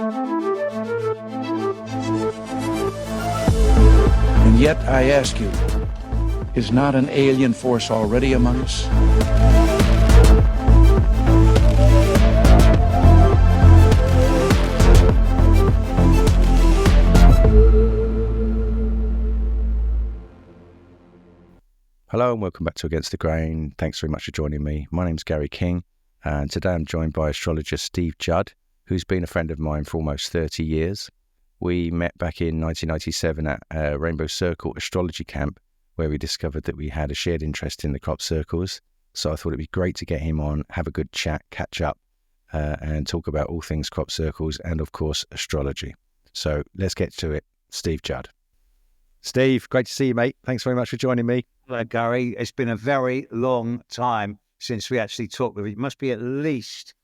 And yet, I ask you, is not an alien force already among us? Hello and welcome back to Against the Grain. Thanks very much for joining me. My name's Gary King, and today I'm joined by astrologer Steve Judd, who's been a friend of mine for almost 30 years. We met back in 1997 at a Rainbow Circle astrology camp, where we discovered that we had a shared interest in the crop circles. So I thought it'd be great to get him on, have a good chat, catch up, and talk about all things crop circles and, of course, astrology. So let's get to it. Steve Judd. Steve, great to see you, mate. Thanks very much for joining me. Hello, Gary. It's been a very long time since we actually talked with you. It must be at least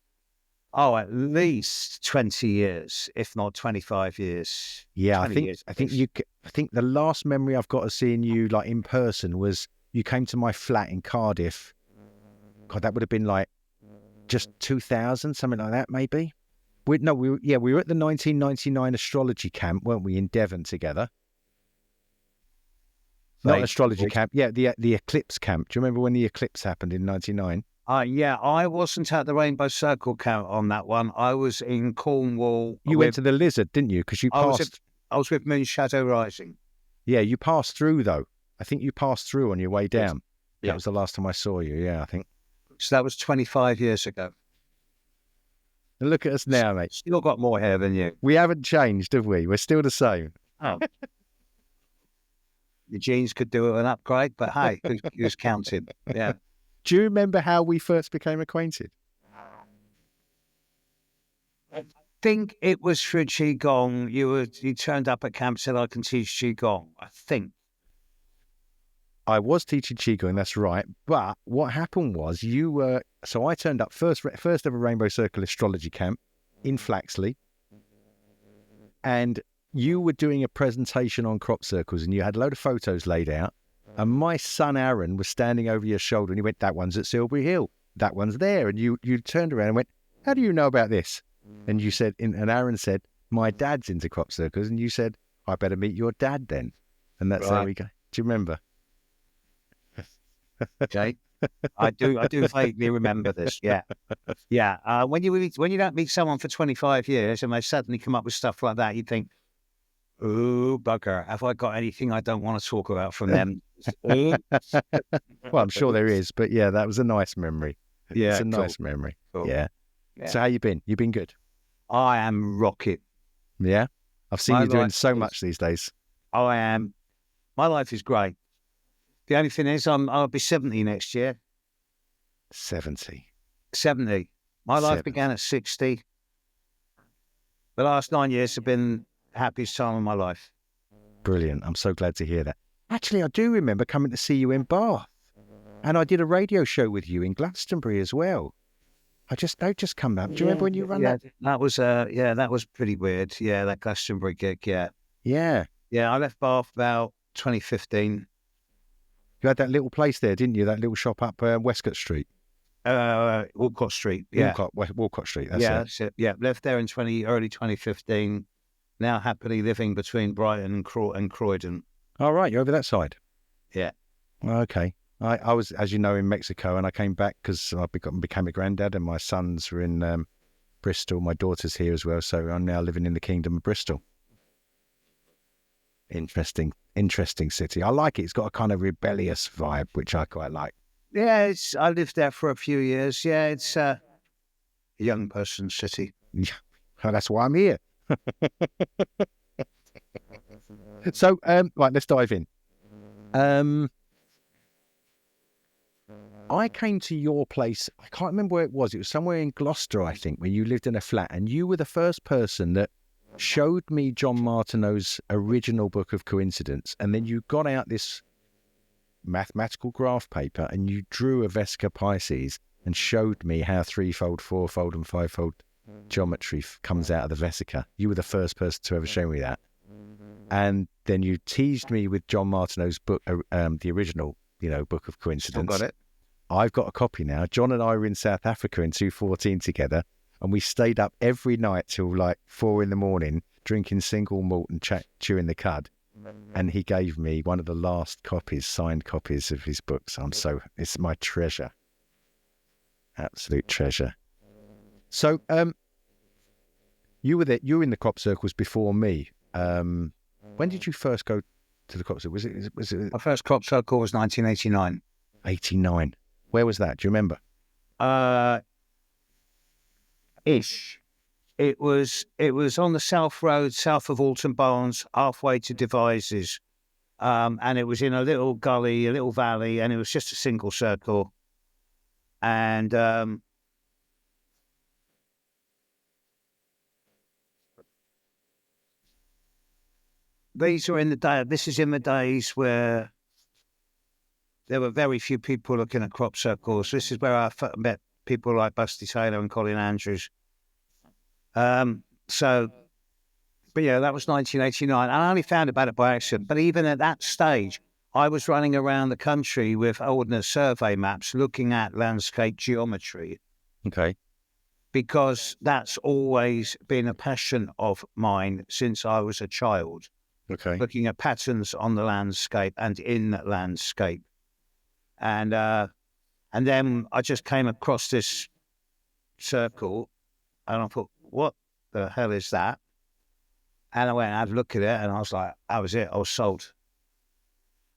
20 years, if not 25 years. Yeah, I think the last memory I've got of seeing you like in person was you came to my flat in Cardiff. God, that would have been like just 2000, something like that, maybe. We were at the 1999 astrology camp, weren't we, in Devon together? Not astrology camp. Yeah, the eclipse camp. Do you remember when the eclipse happened in 99? Yeah, I wasn't at the Rainbow Circle camp on that one. I was in Cornwall. You went to the Lizard, didn't you? Because I was with Moon Shadow Rising. Yeah, you passed through though. I think you passed through on your way down. Yes. That was the last time I saw you. Yeah, I think. So that was 25 years ago. And look at us now, mate. Still got more hair than you. We haven't changed, have we? We're still the same. Oh. The genes could do an upgrade, but hey, who's counting? Yeah. Do you remember how we first became acquainted? I think it was through Qigong. You turned up at camp, said I can teach Qigong. I think. I was teaching Qigong, that's right. But what happened was so I turned up first ever Rainbow Circle astrology camp in Flaxley, and you were doing a presentation on crop circles and you had a load of photos laid out, and my son Aaron was standing over your shoulder and he went, "That one's at Silbury Hill, that one's there." And you turned around and went, "How do you know about this?" And you said, and Aaron said, "My dad's into crop circles." And you said, "I better meet your dad then." And that's how we go. Do you remember? Okay. I do vaguely remember this. Yeah. Yeah. When you don't meet someone for 25 years and they suddenly come up with stuff like that, you think, "Oh, bugger, have I got anything I don't want to talk about from them?" Well, I'm sure there is, but yeah, that was a nice memory. Yeah, it's a nice memory. Cool. Yeah. So how you been? You been good? I am rocking. Yeah? I've seen you doing so much these days. I am. My life is great. The only thing is I'll be 70 next year. 70. 70. My life began at 60. The last 9 years have been the happiest time of my life. Brilliant. I'm so glad to hear that. Actually, I do remember coming to see you in Bath, and I did a radio show with you in Glastonbury as well. They've just come back. Do you remember when you ran that? That was pretty weird. Yeah, that Glastonbury gig. Yeah. Yeah. Yeah, I left Bath about 2015. You had that little place there, didn't you? That little shop up Westcott Street. Walcott Street. Yeah. Walcott Street. That's it. Yeah, left there in early 2015. Now happily living between Brighton and Croydon. All right, you're over that side. Yeah. Okay. I was, as you know, in Mexico, and I came back because I became a granddad, and my sons were in Bristol. My daughter's here as well, so I'm now living in the Kingdom of Bristol. Interesting city. I like it. It's got a kind of rebellious vibe, which I quite like. Yeah, I lived there for a few years. Yeah, it's a young person's city. Yeah, that's why I'm here. So, right, let's dive in. I came to your place. I can't remember where it was. It was somewhere in Gloucester, I think, where you lived in a flat, and you were the first person that showed me John Martineau's original book of coincidence, and then you got out this mathematical graph paper and you drew a Vesica Pisces and showed me how threefold, fourfold and fivefold geometry comes out of the Vesica. You were the first person to ever show me that. And then you teased me with John Martineau's book, the original, book of coincidence. Still got it. I've got a copy now. John and I were in South Africa in 2014 together. and we stayed up every night till like 4 a.m, drinking single malt and chewing the cud. And he gave me one of the last copies, signed copies of his books. It's my treasure, absolute treasure. So, you were there. You were in the crop circles before me. When did you first go to the crop circle? Was it? My first crop circle was 1989. 89. Where was that? Do you remember? Ish. It was on the South Road, south of Alton Barnes, halfway to Devizes. And it was in a little gully, a little valley, and it was just a single circle. And this is in the days where there were very few people looking at crop circles. This is where I met people like Busty Taylor and Colin Andrews. But yeah, that was 1989. I only found about it by accident. But even at that stage, I was running around the country with ordnance survey maps, looking at landscape geometry. Okay. Because that's always been a passion of mine since I was a child. Okay. Looking at patterns on the landscape and in that landscape. And then I just came across this circle and I thought, what the hell is that? And I went and had a look at it and I was like, that was it. I was sold.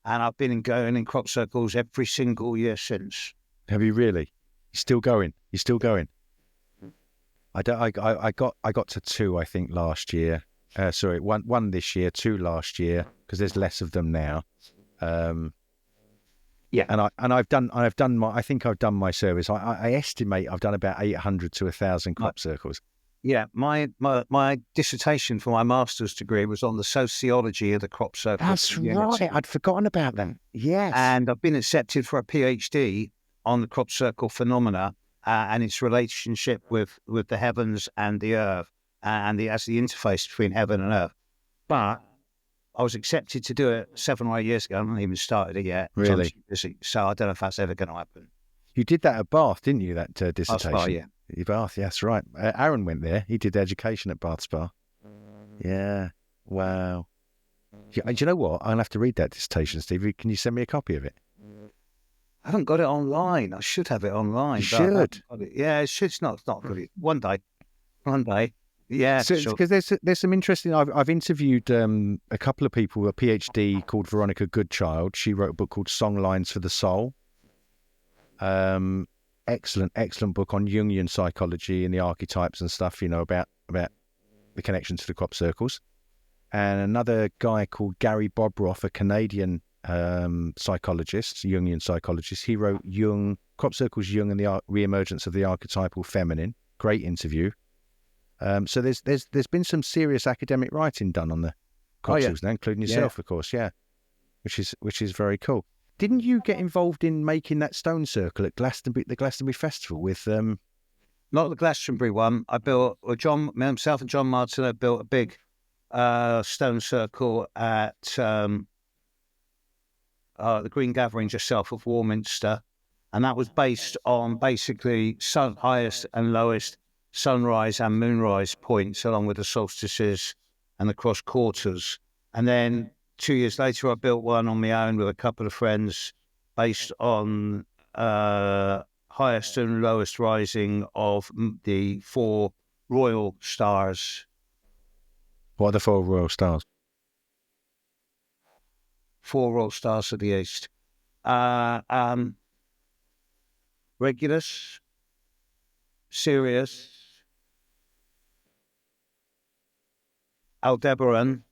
And I've been going in crop circles every single year since. Have you really? You're still going? You're still going? I got to 2, I think, last year. Sorry, one this year, 2 last year, because there's less of them now. Yeah, and I've done my service. I estimate I've done about 800 to 1,000 crop circles. Yeah, my dissertation for my master's degree was on the sociology of the crop circle. That's right. I'd forgotten about them. Yes, and I've been accepted for a PhD on the crop circle phenomena and its relationship with the heavens and the earth, and as the interface between heaven and earth. But I was accepted to do it 7 or 8 years ago. I haven't even started it yet. Really? So I don't know if that's ever going to happen. You did that at Bath, didn't you, that dissertation? Bath Spa, yeah. Bath, yeah, that's right. Aaron went there. He did education at Bath Spa. Yeah. Wow. Yeah, do you know what? I'll have to read that dissertation, Steve. Can you send me a copy of it? I haven't got it online. I should have it online. You should. Yeah, it should. It's not good. One day. Yeah, so, sure. Because there's some interesting. I've interviewed a couple of people. A PhD called Veronica Goodchild. She wrote a book called Songlines for the Soul. Excellent book on Jungian psychology and the archetypes and stuff. You know, about the connection to the crop circles. And another guy called Gary Bobroff, a Canadian psychologist, Jungian psychologist. He wrote Crop Circles, Jung and the Re-emergence of the Archetypal Feminine. Great interview. So there's been some serious academic writing done on the crop circles now, including yourself, of course, which is very cool. Didn't you get involved in making that stone circle at the Glastonbury Festival with? Not the Glastonbury one. I built myself and John Martin have built a big stone circle at the Green Gathering just south of Warminster, and that was based on basically highest and lowest sunrise and moonrise points, along with the solstices and the cross quarters. And then 2 years later, I built one on my own with a couple of friends based on highest and lowest rising of the 4 royal stars. What are the 4 royal stars? 4 royal stars of the east. Regulus, Sirius, Aldebaran,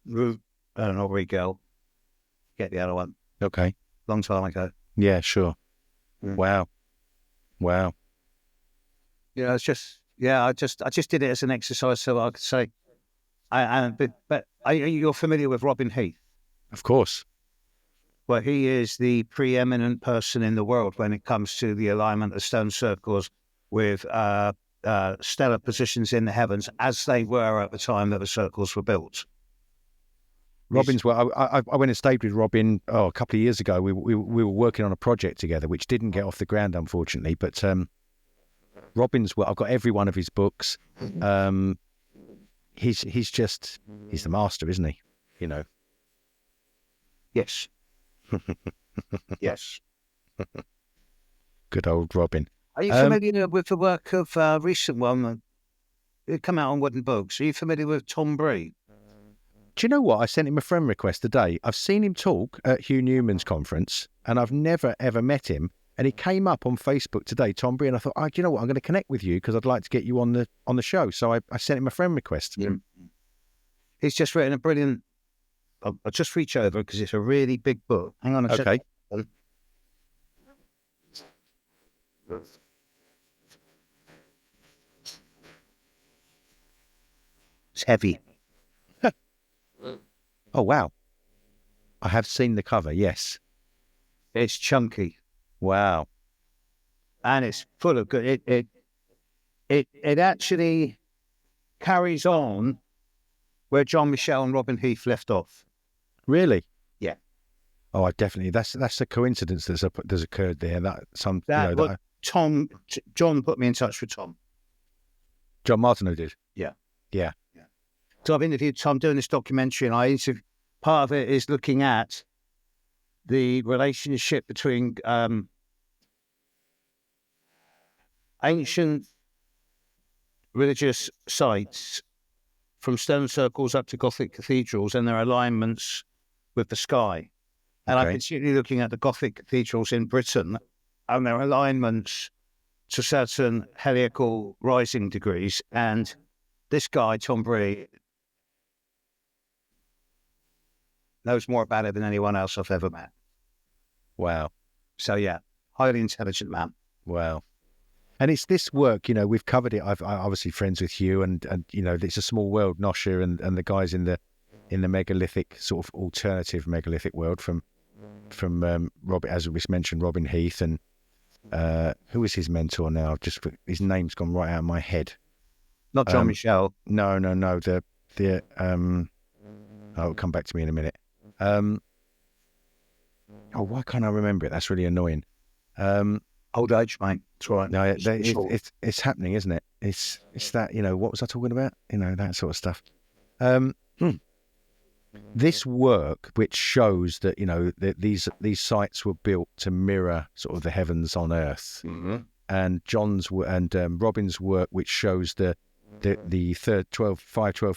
I don't know where we go. Get the other one. Okay. Long time ago. Yeah, sure. Wow. Yeah, it's just I just did it as an exercise so I could say. But you're familiar with Robin Heath? Of course. Well, he is the preeminent person in the world when it comes to the alignment of stone circles with stellar positions in the heavens, as they were at the time that the circles were built. Robin's well. I went and stayed with Robin a couple of years ago. We were working on a project together, which didn't get off the ground, unfortunately. But Robin's work, I've got every one of his books. He's the master, isn't he? You know. Yes. Yes. Good old Robin. Are you familiar with the work of recent one? It come out on wooden books. Are you familiar with Tom Bree? Do you know what? I sent him a friend request today. I've seen him talk at Hugh Newman's conference, and I've never, ever met him. And he came up on Facebook today, Tom Bree, and I thought, do you know what? I'm going to connect with you because I'd like to get you on the show. So I sent him a friend request. Yeah. He's just written a brilliant... I'll just reach over because it's a really big book. Hang on a second. Okay. It's heavy. Oh, wow. I have seen the cover, yes. It's chunky. Wow. And it's full of good. It actually carries on where John Michel and Robin Heath left off. Really? Yeah. Oh, I definitely. That's a coincidence that's occurred there. John put me in touch with Tom. John Martineau did. Yeah. Yeah. So I've interviewed Tom doing this documentary, and part of it is looking at the relationship between ancient religious sites from stone circles up to Gothic cathedrals and their alignments with the sky. And I'm particularly looking at the Gothic cathedrals in Britain and their alignments to certain heliacal rising degrees. And this guy, Tom Bree, knows more about it than anyone else I've ever met. Wow. So, yeah, highly intelligent man. Wow. And it's this work, we've covered it. I'm obviously friends with Hugh and it's a small world, Nosha and the guys in the megalithic, sort of alternative megalithic world from Robin, as we mentioned, Robin Heath, and who is his mentor now? His name's gone right out of my head. Not John Michel. No. It'll come back to me in a minute. Why can't I remember it? That's really annoying. Old age, mate. It's right. No, it's happening, isn't it? It's that, what was I talking about? That sort of stuff. This work, which shows that, that these sites were built to mirror sort of the heavens on earth, and Robin's work, which shows the 5, 12,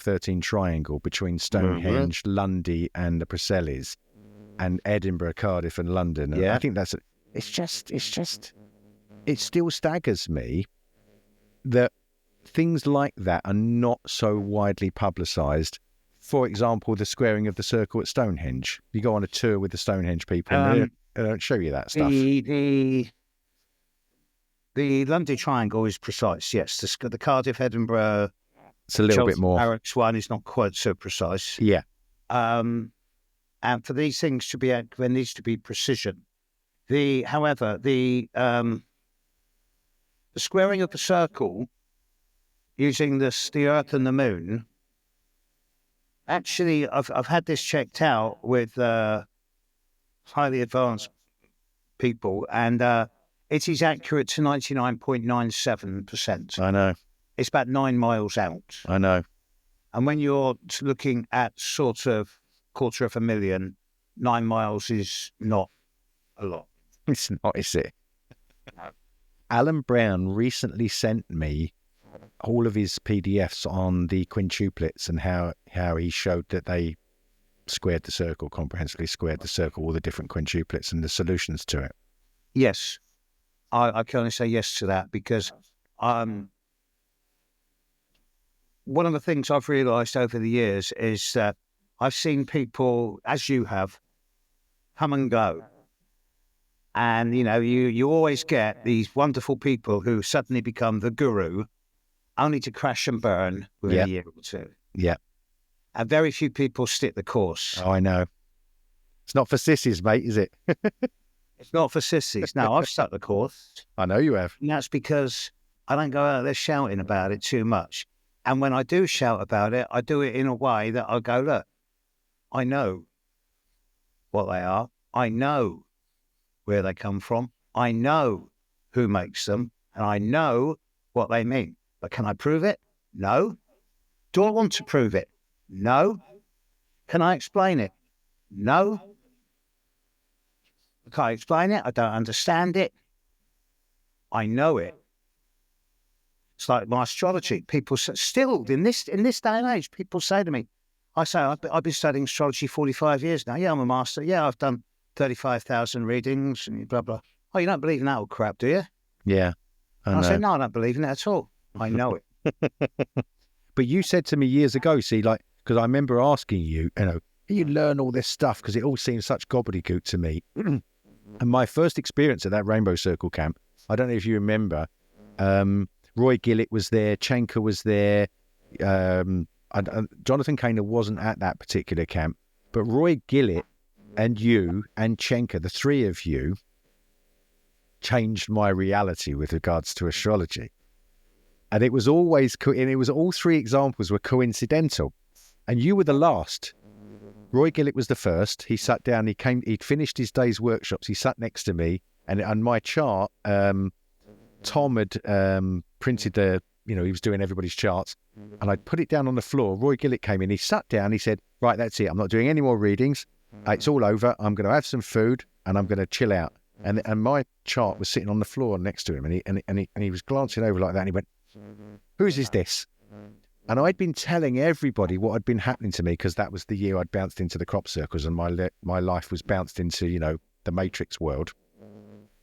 13 triangle between Stonehenge, Lundy, and the Preseles, and Edinburgh, Cardiff, and London. And I think it still staggers me that things like that are not so widely publicised. For example, the squaring of the circle at Stonehenge. You go on a tour with the Stonehenge people, and they don't show you that stuff. The Lundy Triangle is precise, yes. The Cardiff, Edinburgh, it's a little bit more. Barracks one is not quite so precise. Yeah. And for these things to be, there needs to be precision. However, the squaring of the circle using the Earth and the Moon. Actually, I've had this checked out with highly advanced people, and it is accurate to 99.97%. I know. It's about 9 miles out. I know. And when you're looking at sort of 250,000, 9 miles is not a lot. It's not, is it? Alan Brown recently sent me all of his PDFs on the quintuplets and how he showed that they squared the circle, comprehensively squared the circle, all the different quintuplets and the solutions to it. Yes. I can only say yes to that because one of the things I've realised over the years is that I've seen people, as you have, come and go. And, you always get these wonderful people who suddenly become the guru, only to crash and burn within a year or two. Yeah. And very few people stick the course. Oh, I know. It's not for sissies, mate, is it? It's not for sissies. No, I've stuck the course. I know you have. And that's because I don't go out there shouting about it too much. And when I do shout about it, I do it in a way that I go, look, I know what they are. I know where they come from. I know who makes them. And I know what they mean. But can I prove it? No. Do I want to prove it? No. Can I explain it? No. I can't explain it. I don't understand it. I know it. It's like my astrology. People still in this day and age, people say to me, I say, I've been studying astrology 45 years now. Yeah, I'm a master. Yeah, I've done 35,000 readings and blah, blah. Oh, you don't believe in that old crap, do you? Yeah. I said, no, I don't believe in it at all. I know it. But you said to me years ago, see, like, because I remember asking you, you learn all this stuff because it all seems such gobbledygook to me. And my first experience at that Rainbow Circle camp, I don't know if you remember, Roy Gillett was there, Chenka was there, Jonathan Kainer wasn't at that particular camp, but Roy Gillett and you and Chenka, the three of you, changed my reality with regards to astrology. And it was always, and it was all three examples were coincidental. And you were the last. Roy Gillett was the first. He sat down, he'd finished his day's workshops. He sat next to me, and on my chart, Tom had printed he was doing everybody's charts, and I put it down on the floor. Roy Gillett came in, he sat down, he said, right, that's it. I'm not doing any more readings. It's all over. I'm going to have some food and I'm going to chill out. And my chart was sitting on the floor next to him, and he was glancing over like that, and he went, whose is this? And I'd been telling everybody what had been happening to me, because that was the year I'd bounced into the crop circles and my life was bounced into, the matrix world.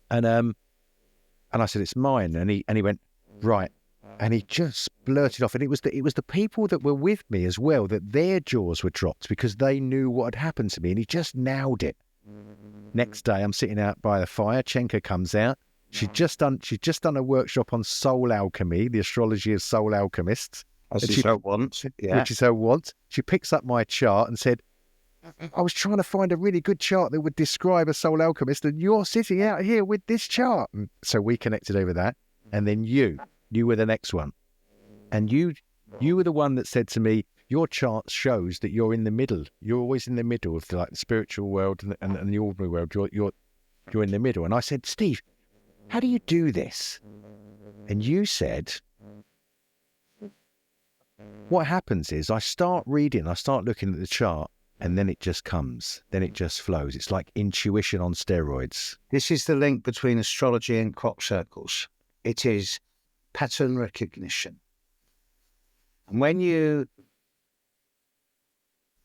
And I said, it's mine. And he went, right. And he just blurted off. And it was the people that were with me as well, that their jaws were dropped because they knew what had happened to me. And he just nailed it. Next day, I'm sitting out by the fire. Chenka comes out. She'd just done a workshop on soul alchemy, the astrology of soul alchemists. Which is her want. Yeah. Which is her want. She picks up my chart and said, I was trying to find a really good chart that would describe a soul alchemist, and you're sitting out here with this chart. And so we connected over that. And then you were the next one. And you were the one that said to me, your chart shows that you're in the middle. You're always in the middle of the spiritual world and the ordinary world. You're in the middle. And I said, Steve, how do you do this? And you said, what happens is I start reading, I start looking at the chart, and then it just comes. Then it just flows. It's like intuition on steroids. This is the link between astrology and crop circles. It is pattern recognition. And when you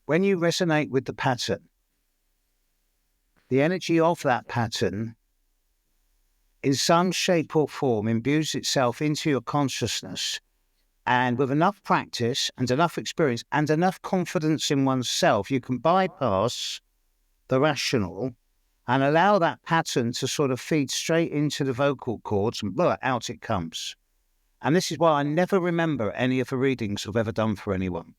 resonate with the pattern, the energy of that pattern in some shape or form imbues itself into your consciousness, and with enough practice and enough experience and enough confidence in oneself, you can bypass the rational and allow that pattern to sort of feed straight into the vocal cords, and out it comes. And this is why I never remember any of the readings I've ever done for anyone.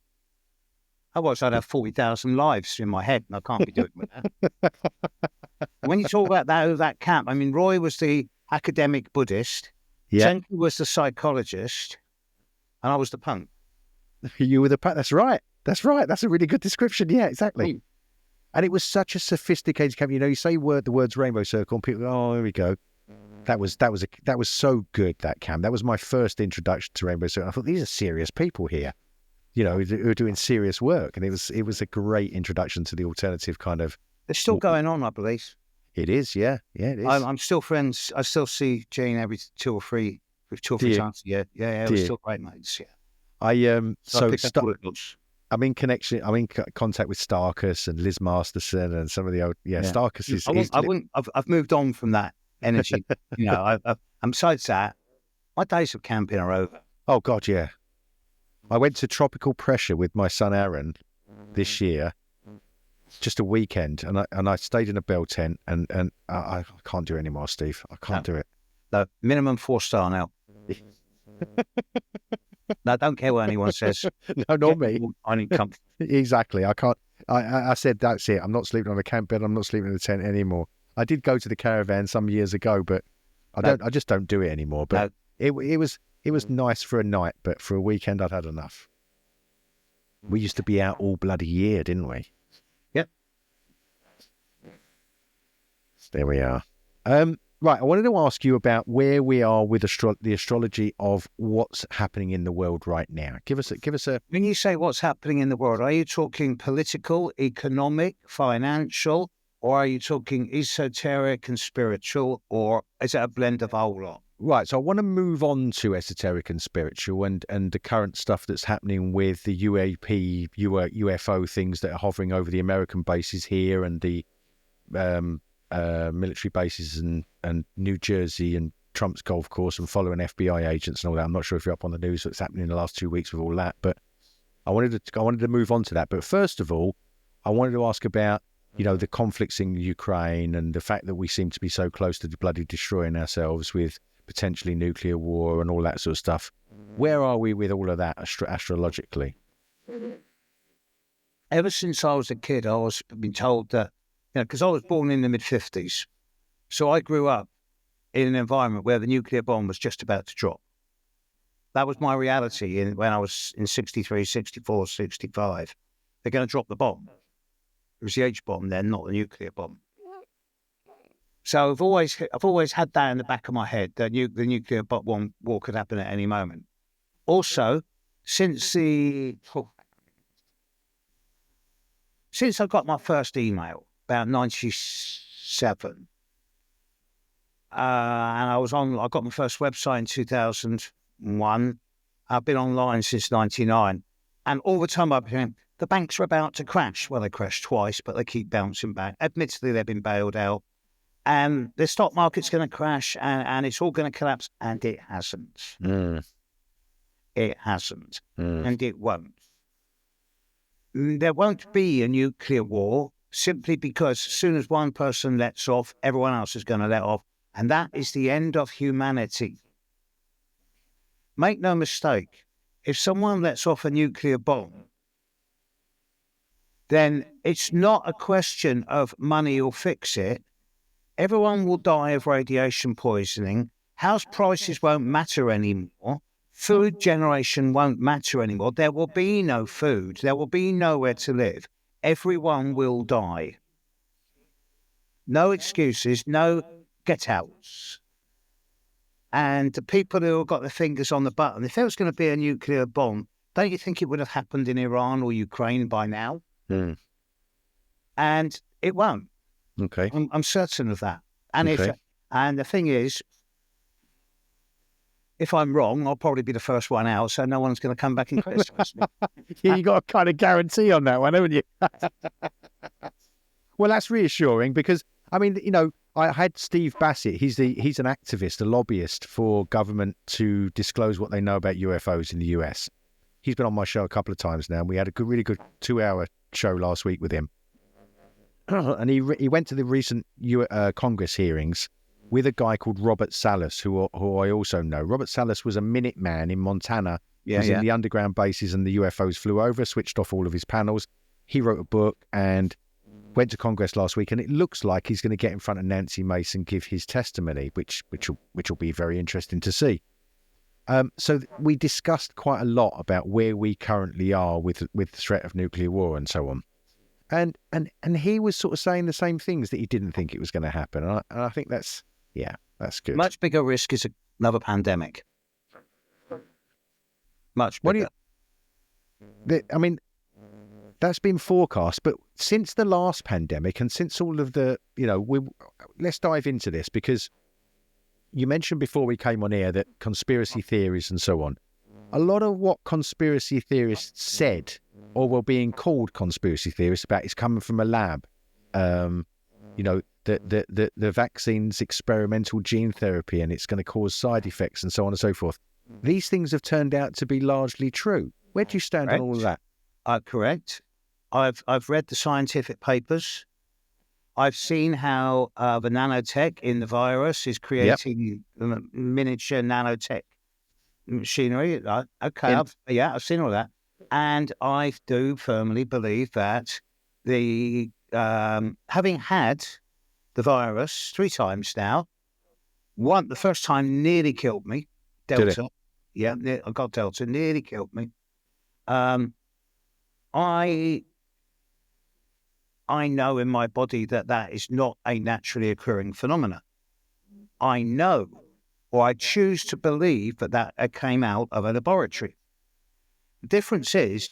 Otherwise, I'd have 40,000 lives in my head, and I can't be doing with that. When you talk about that camp, I mean, Roy was the academic Buddhist, Zenki was the psychologist, and I was the punk. You were the punk. That's right. That's a really good description. Yeah, exactly. And it was such a sophisticated camp. You say the words Rainbow Circle, and people go, oh, here we go. That was so good, that camp. That was my first introduction to Rainbow Circle. I thought, these are serious people here, who are doing serious work. And it was a great introduction to the alternative kind of. It's still going on, I believe. It is, yeah. Yeah, it is. I'm still friends. I still see Jane every two or three times a year. Yeah, we're still great mates, yeah. I'm in connection. I'm in contact with Starkus and Liz Masterson and some of the old. Yeah. Starkus is. I've moved on from that energy. And besides that, my days of camping are over. Oh God, yeah. I went to Tropical Pressure with my son Aaron this year, just a weekend, and I stayed in a bell tent, and I can't do it anymore, Steve. I can't do it. No, minimum 4-star now. No, I don't care what anyone says. No, not me. I need comfort. Exactly. I can't. I said, that's it. I'm not sleeping on a camp bed. I'm not sleeping in a tent anymore. I did go to the caravan some years ago, but I just don't do it anymore. But it was nice for a night, but for a weekend, I'd had enough. We used to be out all bloody year, didn't we? Yep. There we are. Right, I wanted to ask you about where we are with the astrology of what's happening in the world right now. Give us a. When you say what's happening in the world, are you talking political, economic, financial, or are you talking esoteric and spiritual, or is it a blend of a whole lot? Right, so I want to move on to esoteric and spiritual and the current stuff that's happening with the UFO things that are hovering over the American bases here and the military bases and New Jersey and Trump's golf course and following FBI agents and all that. I'm not sure if you're up on the news what's happening in the last 2 weeks with all that, but I wanted to move on to that. But first of all, I wanted to ask about, the conflicts in Ukraine and the fact that we seem to be so close to bloody destroying ourselves with potentially nuclear war and all that sort of stuff. Where are we with all of that astrologically? Ever since I was a kid, I was been told that, because I was born in the mid-50s. So I grew up in an environment where the nuclear bomb was just about to drop. That was my reality when I was in 63, 64, 65. They're going to drop the bomb. It was the H bomb then, not the nuclear bomb. So I've always had that in the back of my head, that the nuclear bomb war could happen at any moment. Also, since I got my first email about 97, and I got my first website in 2001. I've been online since 99, and all the time I've been hearing, the banks are about to crash. Well, they crashed twice, but they keep bouncing back. Admittedly, they've been bailed out. And the stock market's going to crash and it's all going to collapse. And it hasn't. It hasn't. And it won't. There won't be a nuclear war simply because as soon as one person lets off, everyone else is going to let off. And that is the end of humanity. Make no mistake, if someone lets off a nuclear bomb, then it's not a question of money will fix it. Everyone will die of radiation poisoning. House prices won't matter anymore. Food generation won't matter anymore. There will be no food. There will be nowhere to live. Everyone will die. No excuses, no get-outs. And the people who have got their fingers on the button, if there was going to be a nuclear bomb, don't you think it would have happened in Iran or Ukraine by now? And it won't. Okay. I'm certain of that. And and the thing is, if I'm wrong, I'll probably be the first one out, so no one's going to come back and criticize me. Yeah, you got a kind of guarantee on that one, haven't you? Well, that's reassuring because, I mean, I had Steve Bassett. He's an activist, a lobbyist for government to disclose what they know about UFOs in the US. He's been on my show a couple of times now. We had a really good 2-hour show last week with him. And he went to the recent Congress hearings with a guy called Robert Salas, who I also know. Robert Salas was a Minuteman in Montana. He was in the underground bases and the UFOs flew over, switched off all of his panels. He wrote a book and went to Congress last week, and it looks like he's going to get in front of Nancy Mace and give his testimony, which will be very interesting to see. So we discussed quite a lot about where we currently are with the threat of nuclear war and so on. And he was sort of saying the same things, that he didn't think it was going to happen. And I think that's good. Much bigger risk is another pandemic. Much bigger. I mean, that's been forecast, but since the last pandemic and since all of the, let's dive into this, because you mentioned before we came on air that conspiracy theories and so on, a lot of what conspiracy theorists said or were being called conspiracy theorists about is coming from a lab. The vaccine's experimental gene therapy and it's going to cause side effects and so on and so forth. These things have turned out to be largely true. Where do you stand on all of that? Correct. I've read the scientific papers. I've seen how the nanotech in the virus is creating miniature nanotech machinery. Okay, I've seen all that. And I do firmly believe that having had the virus 3 times now, the first time nearly killed me, Delta. Yeah, I got Delta, nearly killed me. I know in my body that is not a naturally occurring phenomena. I know, or I choose to believe that it came out of a laboratory. The difference is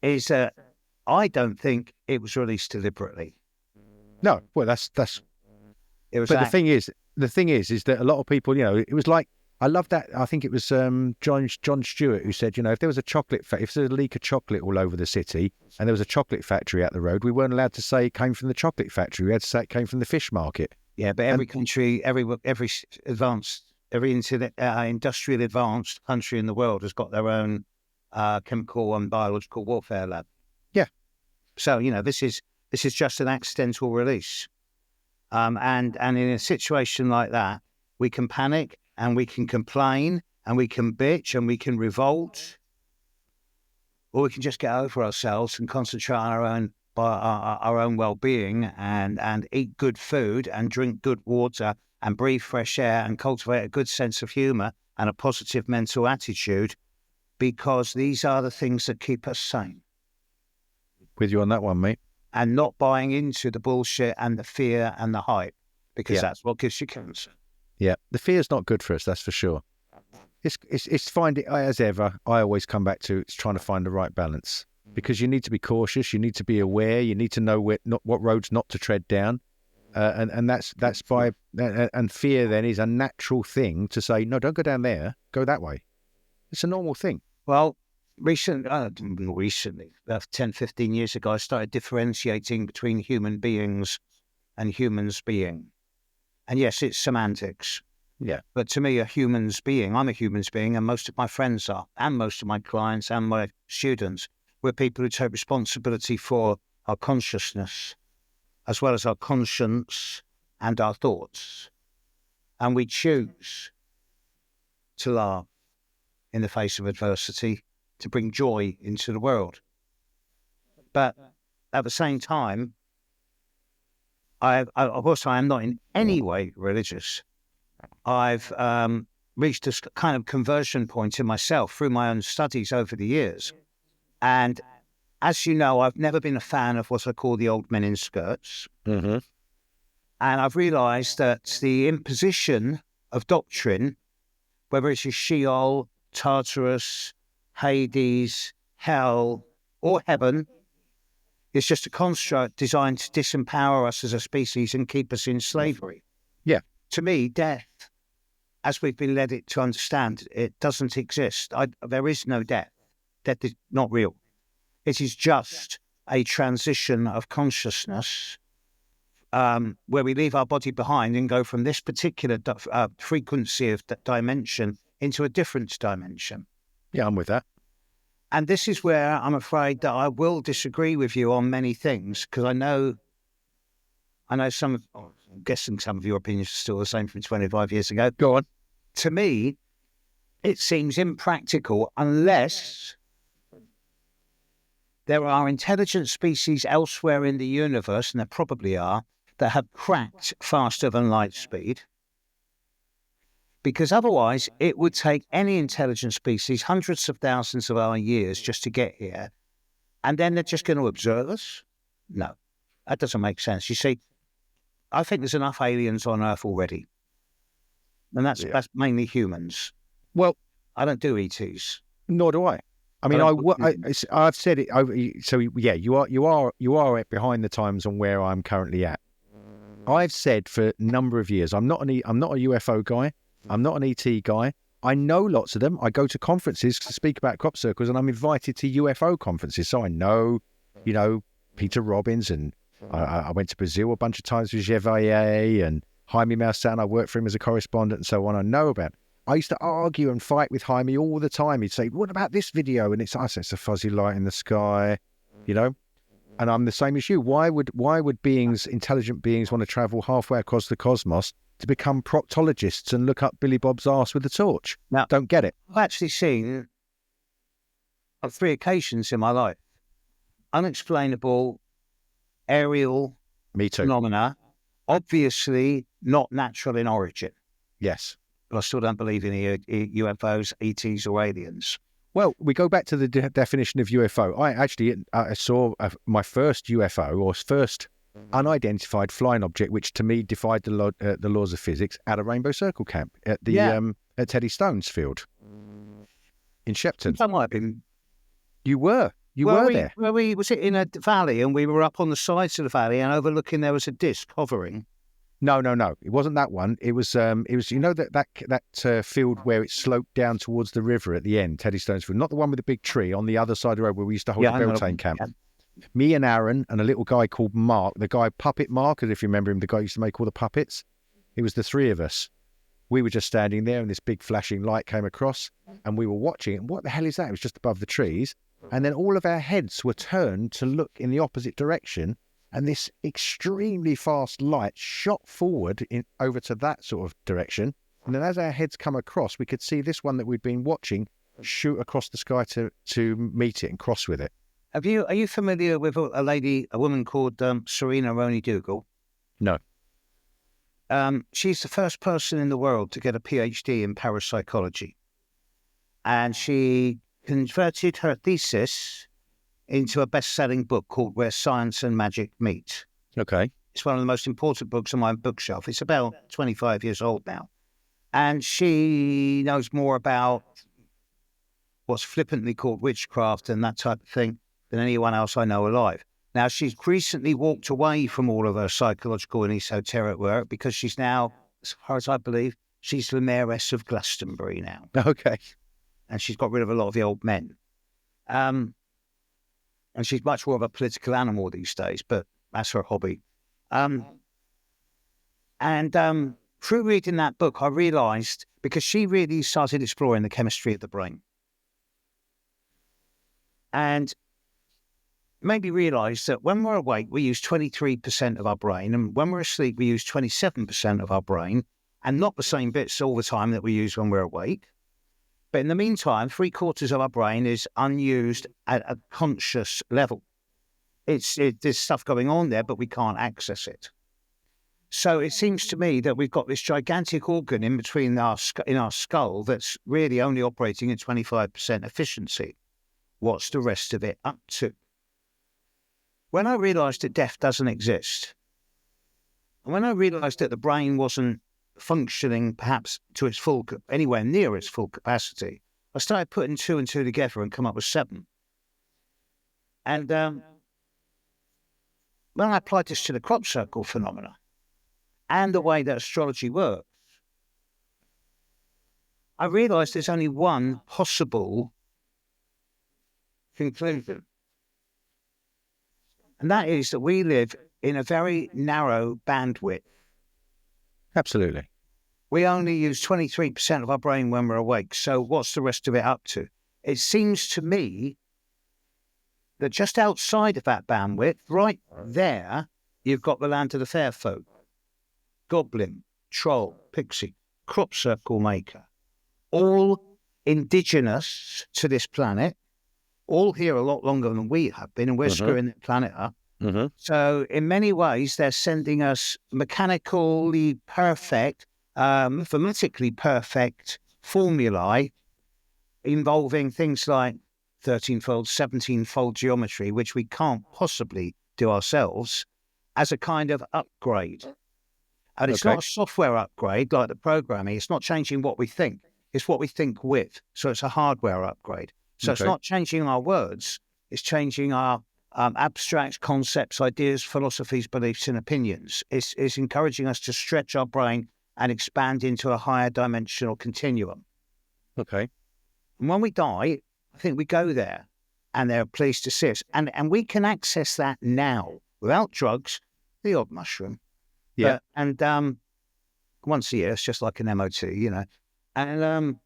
that I don't think it was released deliberately. No, well, that's. It was. But the thing is that a lot of people, it was like, I love that. I think it was John Stewart who said, if there was if there's a leak of chocolate all over the city and there was a chocolate factory out the road, we weren't allowed to say it came from the chocolate factory. We had to say it came from the fish market. Yeah, but every country, every industrial advanced country in the world has got their own chemical and biological warfare lab. Yeah. So this is just an accidental release, and in a situation like that, we can panic and we can complain and we can bitch and we can revolt, or we can just get over ourselves and concentrate on our own well-being and eat good food and drink good water and breathe fresh air and cultivate a good sense of humor and a positive mental attitude, because these are the things that keep us sane. With you on that one, mate. And not buying into the bullshit and the fear and the hype, because that's what gives you cancer. Yeah, the fear's not good for us, that's for sure. It's finding, as ever, I always come back to, it's trying to find the right balance. Because you need to be cautious, you need to be aware, you need to know what roads not to tread down, and that's by and fear then is a natural thing to say, no, don't go down there, go that way. It's a normal thing. Well, recently, about 10, 15 years ago, I started differentiating between human beings and humans being. And yes, it's semantics. Yeah. But to me, I'm a human being, and most of my friends are, and most of my clients and my students. We're people who take responsibility for our consciousness, as well as our conscience and our thoughts. And we choose to laugh in the face of adversity, to bring joy into the world. But at the same time, I am not in any way religious. I've reached a kind of conversion point in myself through my own studies over the years. And as you know, I've never been a fan of what I call the old men in skirts. Mm-hmm. And I've realized that the imposition of doctrine, whether it's a Sheol, Tartarus, Hades, hell, or heaven, is just a construct designed to disempower us as a species and keep us in slavery. Yeah. To me, death, as we've been led it to understand, it doesn't exist. There is no death. Death is not real. It is just a transition of consciousness where we leave our body behind and go from this particular frequency of dimension into a different dimension. Yeah, I'm with that. And this is where I'm afraid that I will disagree with you on many things, because I know I'm guessing some of your opinions are still the same from 25 years ago. Go on. To me, it seems impractical unless there are intelligent species elsewhere in the universe, and there probably are, that have cracked faster than light speed. Because otherwise, it would take any intelligent species hundreds of thousands of our years just to get here. And then they're just going to observe us? No, that doesn't make sense. You see, I think there's enough aliens on Earth already. And that's mainly humans. Well, I don't do ETs. Nor do I. I mean, I've said it over. So yeah, you are behind the times on where I'm currently at. I've said for a number of years, I'm not a UFO guy. I'm not an ET guy. I know lots of them. I go to conferences to speak about crop circles, and I'm invited to UFO conferences. So I know, Peter Robbins, and I went to Brazil a bunch of times with Chevalier and Jaime Maussan. I worked for him as a correspondent and so on. I know about. I used to argue and fight with Jaime all the time. He'd say, "What about this video?" And I say, "It's a fuzzy light in the sky," And I'm the same as you. Why would intelligent beings want to travel halfway across the cosmos to become proctologists and look up Billy Bob's arse with a torch? Now, don't get it. I've actually seen on 3 occasions in my life unexplainable aerial phenomena, obviously not natural in origin. Yes. But I still don't believe in UFOs, ETs, or aliens. Well, we go back to the definition of UFO. I saw my first UFO, or first unidentified flying object, which to me defied the laws of physics, at a Rainbow Circle camp at the at Teddy Stone's field in Shepton. That might have been. You were there. Was it in a valley, and we were up on the sides of the valley and overlooking? There was a disc hovering. No. It wasn't that one. It was that field where it sloped down towards the river at the end, Teddy Stone's field, not the one with the big tree on the other side of the road where we used to hold the Beltane camp. Yeah. Me and Aaron and a little guy called Mark, the guy Puppet Mark, as if you remember him, the guy who used to make all the puppets. It was the three of us. We were just standing there, and this big flashing light came across, and we were watching it. What the hell is that? It was just above the trees. And then all of our heads were turned to look in the opposite direction, and this extremely fast light shot forward over to that sort of direction. And then as our heads come across, we could see this one that we'd been watching shoot across the sky to meet it and cross with it. Are you familiar with a woman called Serena Roney Dougal? No. She's the first person in the world to get a PhD in parapsychology. And she converted her thesis into a best-selling book called Where Science and Magic Meet. Okay. It's one of the most important books on my bookshelf. It's about 25 years old now. And she knows more about what's flippantly called witchcraft and that type of thing than anyone else I know alive. Now, she's recently walked away from all of her psychological and esoteric work because she's now, as far as I believe, she's the mayoress of Glastonbury now. Okay. And she's got rid of a lot of the old men. And she's much more of a political animal these days, but that's her hobby. Through reading that book, I realised, because she really started exploring the chemistry of the brain, and made me realise that when we're awake, we use 23% of our brain, and when we're asleep, we use 27% of our brain, and not the same bits all the time that we use when we're awake. But in the meantime, 3/4 of our brain is unused at a conscious level. There's stuff going on there, but we can't access it. So it seems to me that we've got this gigantic organ in between in our skull that's really only operating at 25% efficiency. What's the rest of it up to? When I realised that death doesn't exist, and when I realised that the brain wasn't functioning perhaps to its full, anywhere near its full capacity, I started putting 2 and 2 together and come up with 7. And when I applied this to the crop circle phenomena and the way that astrology works, I realised there's only one possible conclusion. And that is that we live in a very narrow bandwidth. Absolutely. We only use 23% of our brain when we're awake. So what's the rest of it up to? It seems to me that just outside of that bandwidth, right there, you've got the land of the fair folk. Goblin, troll, pixie, crop circle maker. All indigenous to this planet, all here a lot longer than we have been, and we're screwing the planet up. Mm-hmm. So in many ways, they're sending us mechanically perfect, mathematically perfect formulae involving things like 13-fold, 17-fold geometry, which we can't possibly do ourselves, as a kind of upgrade. And it's not a software upgrade like the programming. It's not changing what we think. It's what we think with. So it's a hardware upgrade. So it's not changing our words. It's changing our abstract concepts, ideas, philosophies, beliefs, and opinions. It's encouraging us to stretch our brain and expand into a higher dimensional continuum. Okay. And when we die, I think we go there, and they're pleased to see us. And we can access that now without drugs, the odd mushroom. Yeah. And once a year, it's just like an MOT, you know. And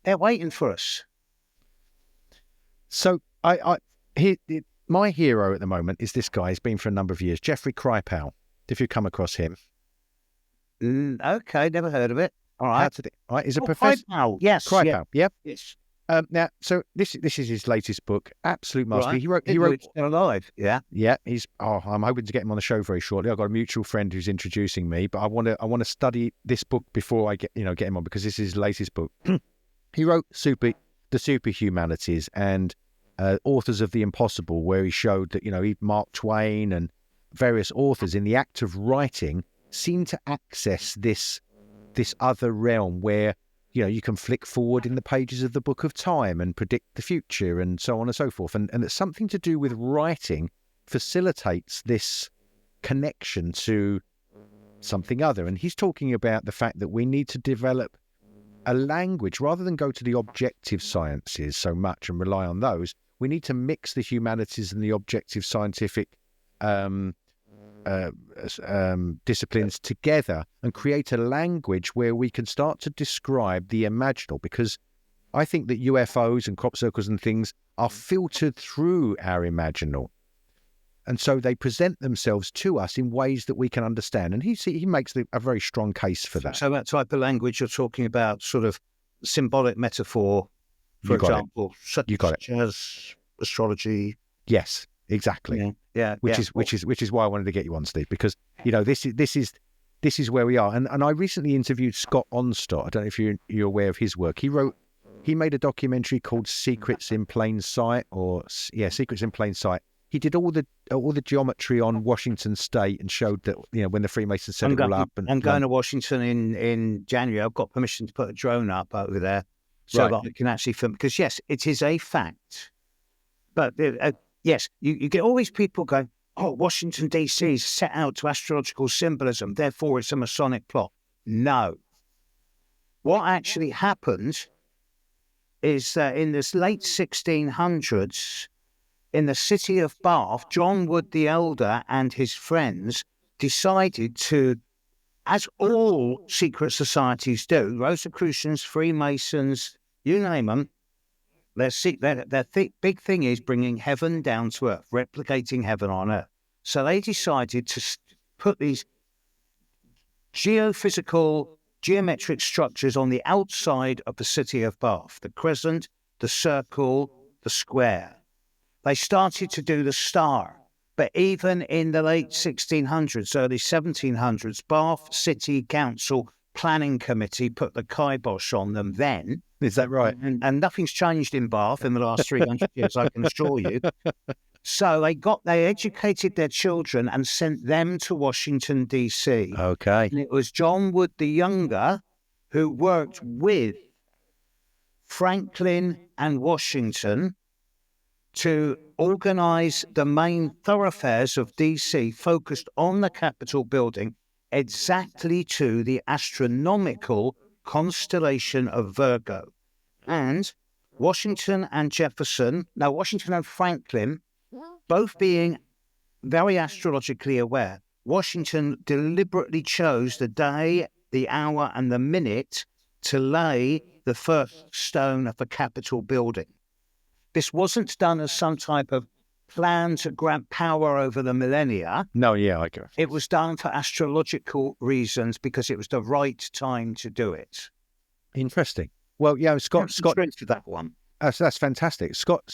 they're waiting for us. So my hero at the moment is this guy. He's been for a number of years, Jeffrey Kripal. If you come across him. Okay, never heard of it. All right. All right. He's a professor. Kripal, yes. Kripal, yeah. Yes. Now, so this is his latest book, absolute masterpiece. Right. He wrote still alive. Yeah. Yeah. I'm hoping to get him on the show very shortly. I've got a mutual friend who's introducing me, but I want to study this book before I get him on, because this is his latest book. He wrote The Superhumanities, and Authors of the Impossible, where he showed that, Mark Twain and various authors in the act of writing seem to access this other realm where, you can flick forward in the pages of the Book of Time and predict the future and so on and so forth. And that something to do with writing facilitates this connection to something other. And he's talking about the fact that we need to develop a language rather than go to the objective sciences so much and rely on those. We need to mix the humanities and the objective scientific disciplines together and create a language where we can start to describe the imaginal, because I think that UFOs and crop circles and things are filtered through our imaginal, and so they present themselves to us in ways that we can understand, and he makes a very strong case for that. So that type of language you're talking about, sort of symbolic metaphor, for example, such as astrology. Yes, exactly. Which is why I wanted to get you on, Steve, because this is where we are. And I recently interviewed Scott Onstott. I don't know if you're aware of his work. He made a documentary called Secrets in Plain Sight, Secrets in Plain Sight. He did all the geometry on Washington State and showed that when the Freemasons set it all up. And I'm going to Washington in January. I've got permission to put a drone up over there so that I can actually film. Because yes, it is a fact. But yes, you get all these people going, oh, Washington, D.C. is set out to astrological symbolism, therefore it's a Masonic plot. No. What actually happened is that in this late 1600s, in the city of Bath, John Wood the Elder and his friends decided to, as all secret societies do, Rosicrucians, Freemasons, you name them, their big thing is bringing heaven down to earth, replicating heaven on earth. So they decided to put these geophysical, geometric structures on the outside of the city of Bath, the crescent, the circle, the square. They started to do the star. But even in the late 1600s, early 1700s, Bath City Council Planning Committee put the kibosh on them then. Is that right? And nothing's changed in Bath in the last 300 years, I can assure you. So they educated their children and sent them to Washington, D.C. Okay. And it was John Wood the Younger who worked with Franklin and Washington to organize the main thoroughfares of D.C. focused on the Capitol building exactly to the astronomical constellation of Virgo. And Washington and Franklin, both being very astrologically aware, Washington deliberately chose the day, the hour, and the minute to lay the first stone of the Capitol building. This wasn't done as some type of plan to grab power over the millennia. No, yeah, I get it. It was done for astrological reasons because it was the right time to do it. Interesting. Well, Scott to that one. That's fantastic. Scott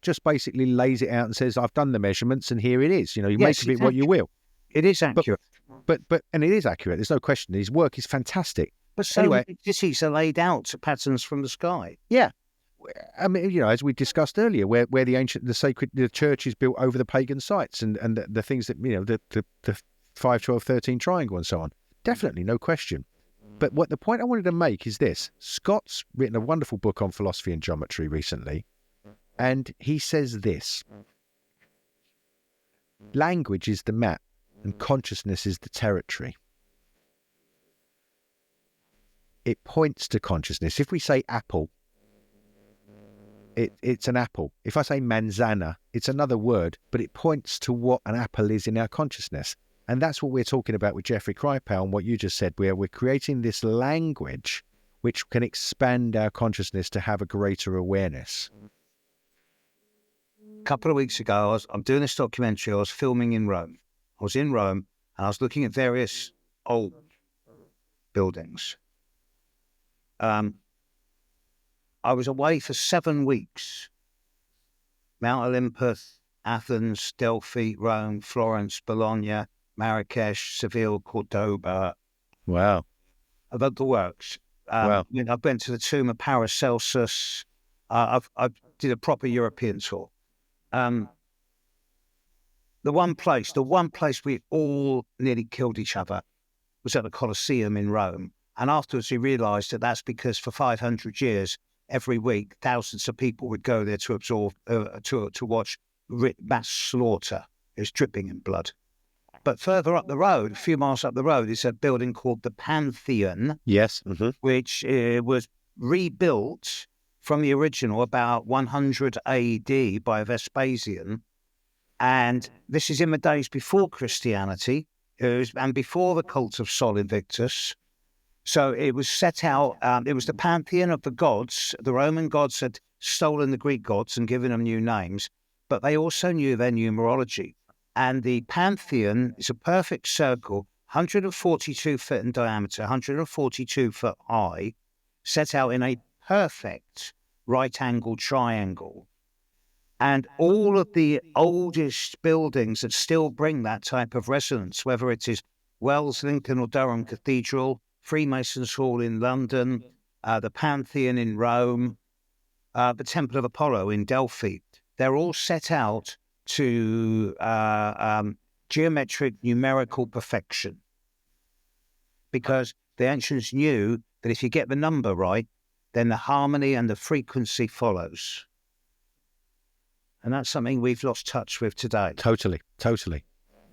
just basically lays it out and says, "I've done the measurements, and here it is." You make of it what you will. It is accurate, but it is accurate. There's no question. His work is fantastic. But so anyway, cities are laid out to patterns from the sky. Yeah. I mean, as we discussed earlier, where the church is built over the pagan sites and the things that, the 5, 12, 13 triangle and so on. Definitely, no question. But the point I wanted to make is this. Scott's written a wonderful book on philosophy and geometry recently, and he says this: language is the map and consciousness is the territory. It points to consciousness. If we say apple, it's an apple. If I say manzana, it's another word, but it points to what an apple is in our consciousness. And that's what we're talking about with Jeffrey Kripal and what you just said, where we're creating this language which can expand our consciousness to have a greater awareness. A couple of weeks ago, I'm doing this documentary. I was filming in Rome. I was in Rome and I was looking at various old buildings. I was away for 7 weeks. Mount Olympus, Athens, Delphi, Rome, Florence, Bologna, Marrakesh, Seville, Cordoba. Wow. About the works. Wow. I've been to the tomb of Paracelsus. I've did a proper European tour. The one place we all nearly killed each other was at the Colosseum in Rome. And afterwards we realised that that's because for 500 years, every week, thousands of people would go there to absorb, to watch mass slaughter. It was dripping in blood. But further up the road, a few miles up the road, is a building called the Pantheon. Yes. Which was rebuilt from the original about 100 AD by Vespasian. And this is in the days before Christianity and before the cult of Sol Invictus. So it was set out, it was the pantheon of the gods. The Roman gods had stolen the Greek gods and given them new names, but they also knew their numerology. And the pantheon is a perfect circle, 142 foot in diameter, 142 foot high, set out in a perfect right-angled triangle. And all of the oldest buildings that still bring that type of resonance, whether it is Wells, Lincoln or Durham Cathedral, Freemasons Hall in London, the Pantheon in Rome, the Temple of Apollo in Delphi, they're all set out to geometric numerical perfection. Because the ancients knew that if you get the number right, then the harmony and the frequency follows. And that's something we've lost touch with today. Totally.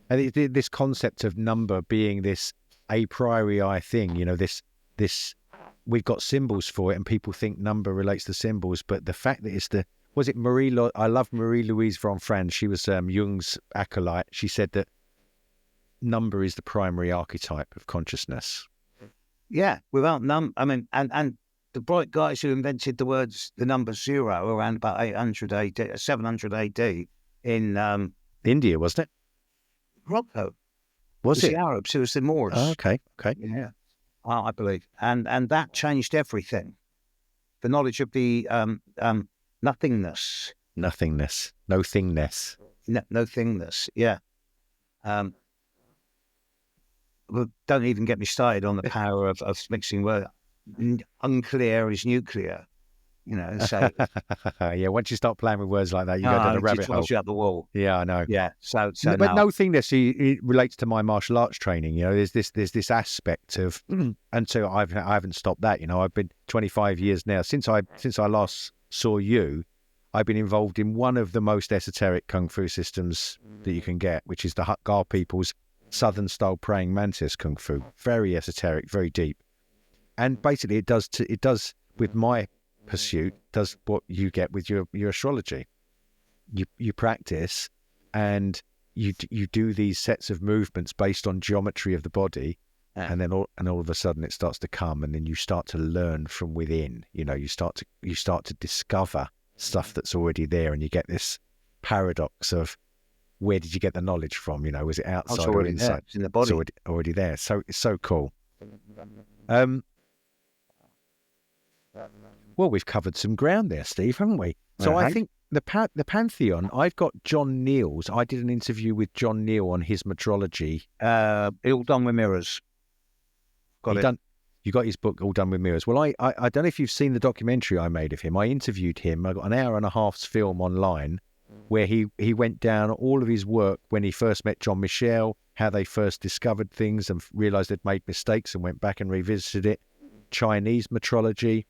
And this concept of number being this a priori thing, this we've got symbols for it, and people think number relates to symbols, but the fact that it's I love Marie-Louise von Franz. She was Jung's acolyte. She said that number is the primary archetype of consciousness. Yeah, without and the bright guys who invented the number zero around about 800 AD, 700 AD in India, wasn't it? Morocco. Was it? The Arabs, it was the Moors. Oh, okay. Yeah, I believe. And that changed everything. The knowledge of the nothingness. Nothingness. No thingness. No thingness, yeah. Well, don't even get me started on the power of mixing words. Unclear is nuclear, so... Yeah, once you start playing with words like that, you go down a rabbit hole. You up the wall. Yeah, I know. Yeah, so but no thingness, it relates to my martial arts training. There's this aspect of, and so I haven't stopped that. I've been 25 years now since I last saw you. I've been involved in one of the most esoteric kung fu systems that you can get, which is the Hut Gar people's Southern style praying mantis kung fu. Very esoteric, very deep, and basically it does with my pursuit, does what you get with your astrology. You practice and you do these sets of movements based on geometry of the body, and then all of a sudden it starts to come, and then you start to learn from within. You start to discover stuff that's already there, and you get this paradox of, where did you get the knowledge from? Was it outside or inside? There. It's in the body. It's already there. So it's so cool. Well, we've covered some ground there, Steve, haven't we? So I think the Pantheon, I've got John Neal's. I did an interview with John Neal on his metrology. All done with mirrors. You got his book, All Done with Mirrors. Well, I don't know if you've seen the documentary I made of him. I interviewed him. I got an hour and a half's film online where he went down all of his work when he first met John Michel, how they first discovered things and realised they'd made mistakes and went back and revisited it, Chinese metrology.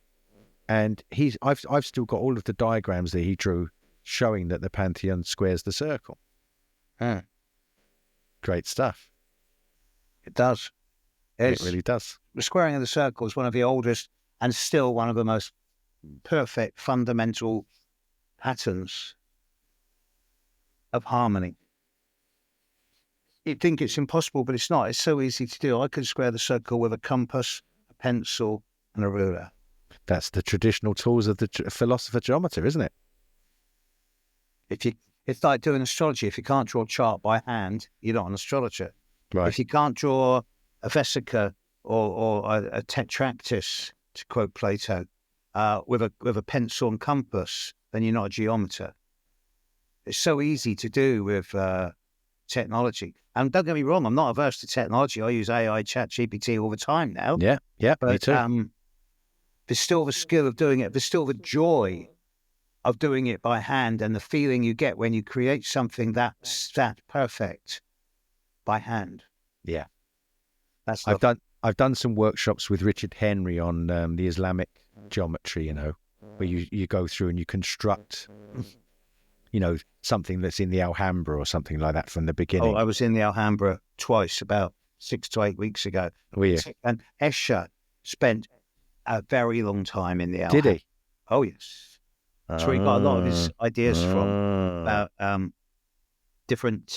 And I've still got all of the diagrams that he drew showing that the Pantheon squares the circle. Great stuff. It does. It really does. The squaring of the circle is one of the oldest and still one of the most perfect fundamental patterns of harmony. You'd think it's impossible, but it's not. It's so easy to do. I could square the circle with a compass, a pencil, and a ruler. That's the traditional tools of the philosopher geometer, isn't it? It's like doing astrology. If you can't draw a chart by hand, you're not an astrologer. Right. If you can't draw a vesica or a tetractys, to quote Plato, with a pencil and compass, then you're not a geometer. It's so easy to do with technology. And don't get me wrong, I'm not averse to technology. I use AI, ChatGPT all the time now. Yeah, but, me too. There's still the skill of doing it. There's still the joy of doing it by hand, and the feeling you get when you create something that's that perfect by hand. Yeah. That's I've done some workshops with Richard Henry on the Islamic geometry, where you go through and you construct, something that's in the Alhambra or something like that from the beginning. I was in the Alhambra twice, about 6 to 8 weeks ago. Were you? And Escher spent a very long time in the Alhambra. Did he? Oh, yes. That's where he got a lot of his ideas from, about different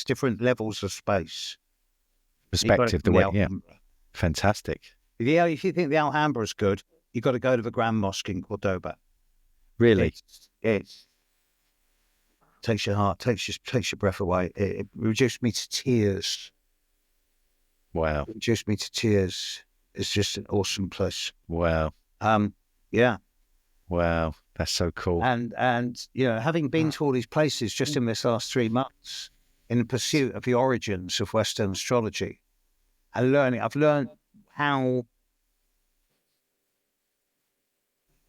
different levels of space. Perspective, fantastic. Yeah, if you think the Alhambra is good, you've got to go to the Grand Mosque in Cordoba. Really? It takes your heart, takes your breath away. It reduced me to tears. Wow. It reduced me to tears. It's just an awesome place. Wow. Yeah. Wow. That's so cool. And having been to all these places just in this last 3 months in pursuit of the origins of Western astrology and I've learned how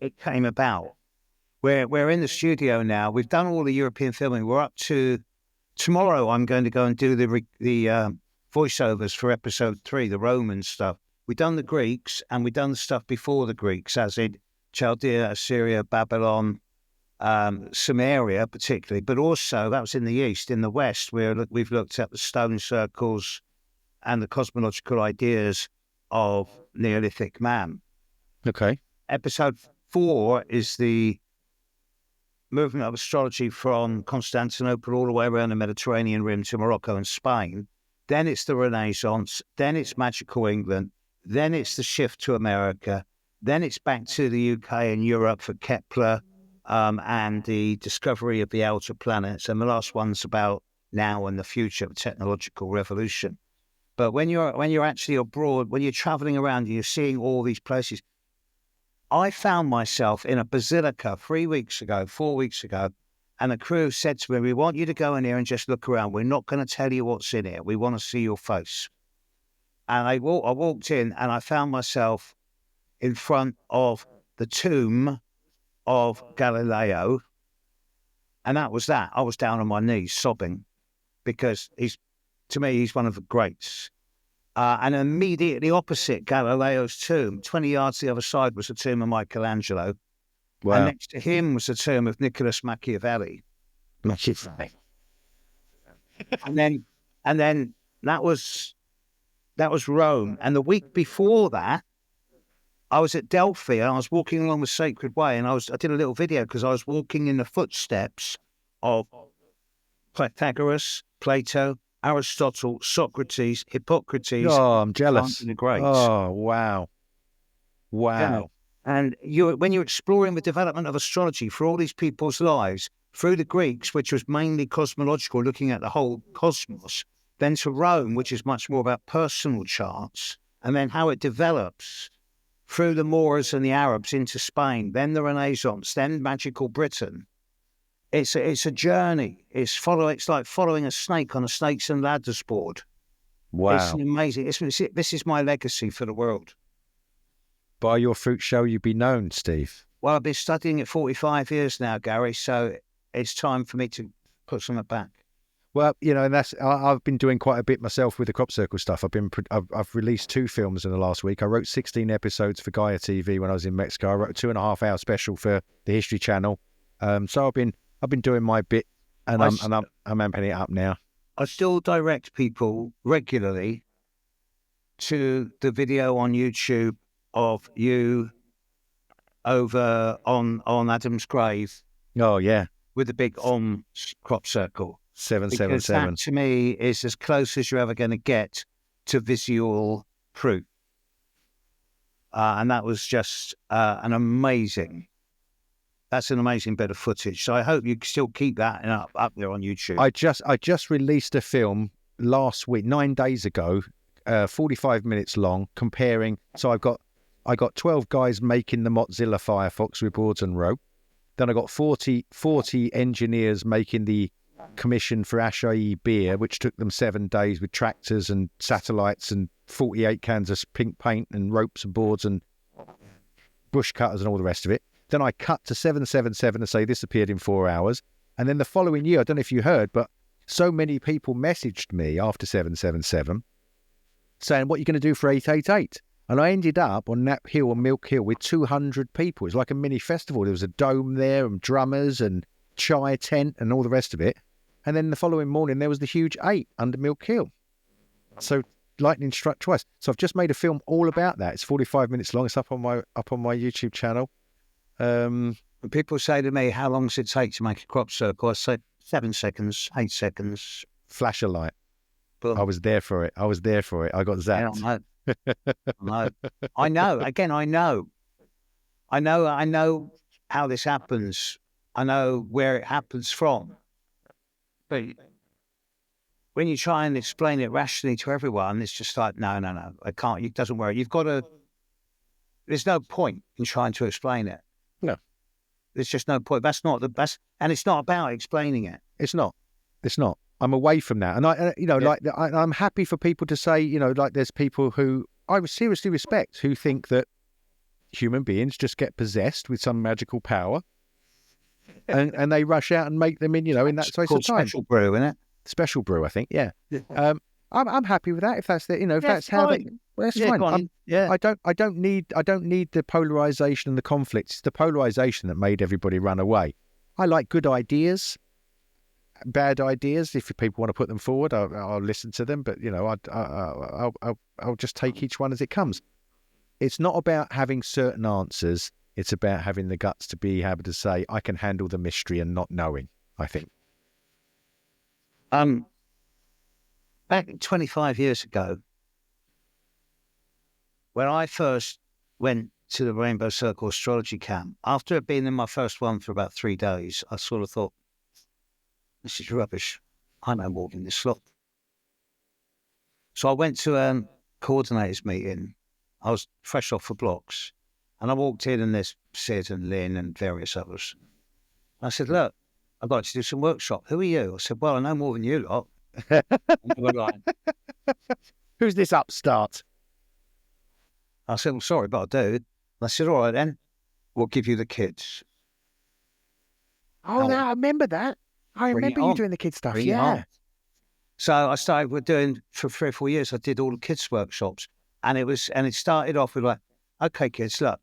it came about. We're in the studio now. We've done all the European filming. We're up to tomorrow. I'm going to go and do the voiceovers for episode 3, the Roman stuff. We've done the Greeks, and we've done the stuff before the Greeks, as in Chaldea, Assyria, Babylon, Sumeria particularly, but also that was in the East. In the West, we've looked at the stone circles and the cosmological ideas of Neolithic man. Okay. Episode 4 is the movement of astrology from Constantinople all the way around the Mediterranean rim to Morocco and Spain. Then it's the Renaissance. Then it's magical England. Then it's the shift to America. Then it's back to the UK and Europe for Kepler and the discovery of the outer planets. And the last one's about now and the future of technological revolution. But when you're actually abroad, when you're traveling around and you're seeing all these places, I found myself in a basilica 4 weeks ago, and the crew said to me, "We want you to go in here and just look around. We're not going to tell you what's in here. We want to see your face." And I walked in and I found myself in front of the tomb of Galileo. And that was that. I was down on my knees sobbing because he's one of the greats. And immediately opposite Galileo's tomb, 20 yards the other side, was the tomb of Michelangelo. Wow. And next to him was the tomb of Nicholas Machiavelli. And then that was Rome. And the week before that, I was at Delphi and I was walking along the Sacred Way, and I did a little video because I was walking in the footsteps of Pythagoras, Plato, Aristotle, Socrates, Hippocrates. Oh, I'm jealous. The greats. Oh, wow. Wow. Yeah. And when you're exploring the development of astrology for all these people's lives, through the Greeks, which was mainly cosmological, looking at the whole cosmos, then to Rome, which is much more about personal charts, and then how it develops through the Moors and the Arabs into Spain, then the Renaissance, then magical Britain. It's a journey. It's like following a snake on a snakes and ladders board. Wow. It's amazing. This is my legacy for the world. By your fruit shall you be known, Steve. Well, I've been studying it 45 years now, Gary, so it's time for me to put something back. Well, and I've been doing quite a bit myself with the crop circle stuff. I've released 2 films in the last week. I wrote 16 episodes for Gaia TV when I was in Mexico. I wrote a 2.5-hour special for the History Channel. So I've been doing my bit, and I'm amping it up now. I still direct people regularly to the video on YouTube of you over on Adam's grave. Oh yeah, with the big crop circle. 777. Because that, to me, is as close as you're ever going to get to visual proof. And that was just an amazing bit of footage. So I hope you still keep that up there on YouTube. I just released a film last week, 9 days ago, 45 minutes long, comparing. So I got 12 guys making the Mozilla Firefox with boards and rope. Then I got 40 engineers making the commission for Acai beer, which took them 7 days with tractors and satellites and 48 cans of pink paint and ropes and boards. And bush cutters and all the rest of it. Then I cut to 777 and say this appeared in 4 hours. And then the following year, I don't know if you heard, but so many people messaged me after 777 saying, what are you going to do for 888? And I ended up on Nap Hill and Milk Hill with 200 people. It's like a mini festival. There was a dome there and drummers and chai tent and all the rest of it. And then the following morning, there was the huge 8 under Milk Hill. So lightning struck twice. So I've just made a film all about that. It's 45 minutes long. It's up on my YouTube channel. When people say to me, how long does it take to make a crop circle? I say 7 seconds, 8 seconds. Flash a light. Boom. I was there for it. I got zapped. Yeah, I know. Again, I know how this happens. I know where it happens from. But when you try and explain it rationally to everyone, it's just like, no, I can't. It doesn't work. You've got to. There's no point in trying to explain it. No, there's just no point. That's not the best, and it's not about explaining it. It's not. I'm away from that, and I'm happy for people to say, like there's people who I seriously respect who think that human beings just get possessed with some magical power, and they rush out and make them in that space of time. Special brew, isn't it? Special brew, I think. Yeah. I'm happy with that. If that's if that's how they, well, that's fine. I don't need the polarization and the conflicts. It's the polarization that made everybody run away. I like good ideas. Bad ideas, if people want to put them forward, I'll listen to them. But I'll just take each one as it comes. It's not about having certain answers. It's about having the guts to be able to say, I can handle the mystery and not knowing. I think. Back 25 years ago, when I first went to the Rainbow Circle Astrology Camp, after being in my first one for about 3 days, I sort of thought, this is rubbish. I know more than this lot. So I went to a coordinators meeting. I was fresh off the blocks. And I walked in and there's Sid and Lynn and various others. I said, look, I'd like to do some workshop. Who are you? I said, well, I know more than you lot. And they were like, who's this upstart? I said, well, sorry, but I do. And I said, all right then, we'll give you the kids. Oh, no, I remember that. I remember you doing the kids stuff. Yeah. So I started doing for 3 or 4 years. I did all the kids workshops, and it started off with like, okay, kids, look,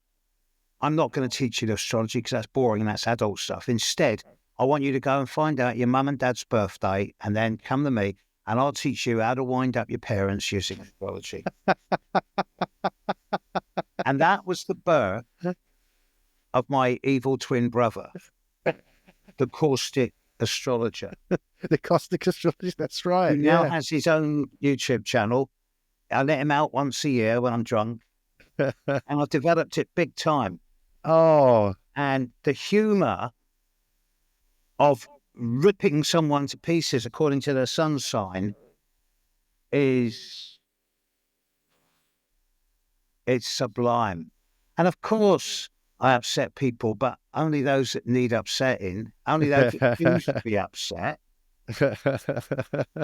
I'm not going to teach you the astrology because that's boring and that's adult stuff. Instead, I want you to go and find out your mum and dad's birthday, and then come to me, and I'll teach you how to wind up your parents using astrology. And that was the birth of my evil twin brother, the caustic astrologer. The caustic astrologer, that's right. He now has his own YouTube channel. I let him out once a year when I'm drunk. And I've developed it big time. Oh. And the humour of ripping someone to pieces according to their sun sign it's sublime. And of course, I upset people, but only those that need upsetting, only those that choose to be upset.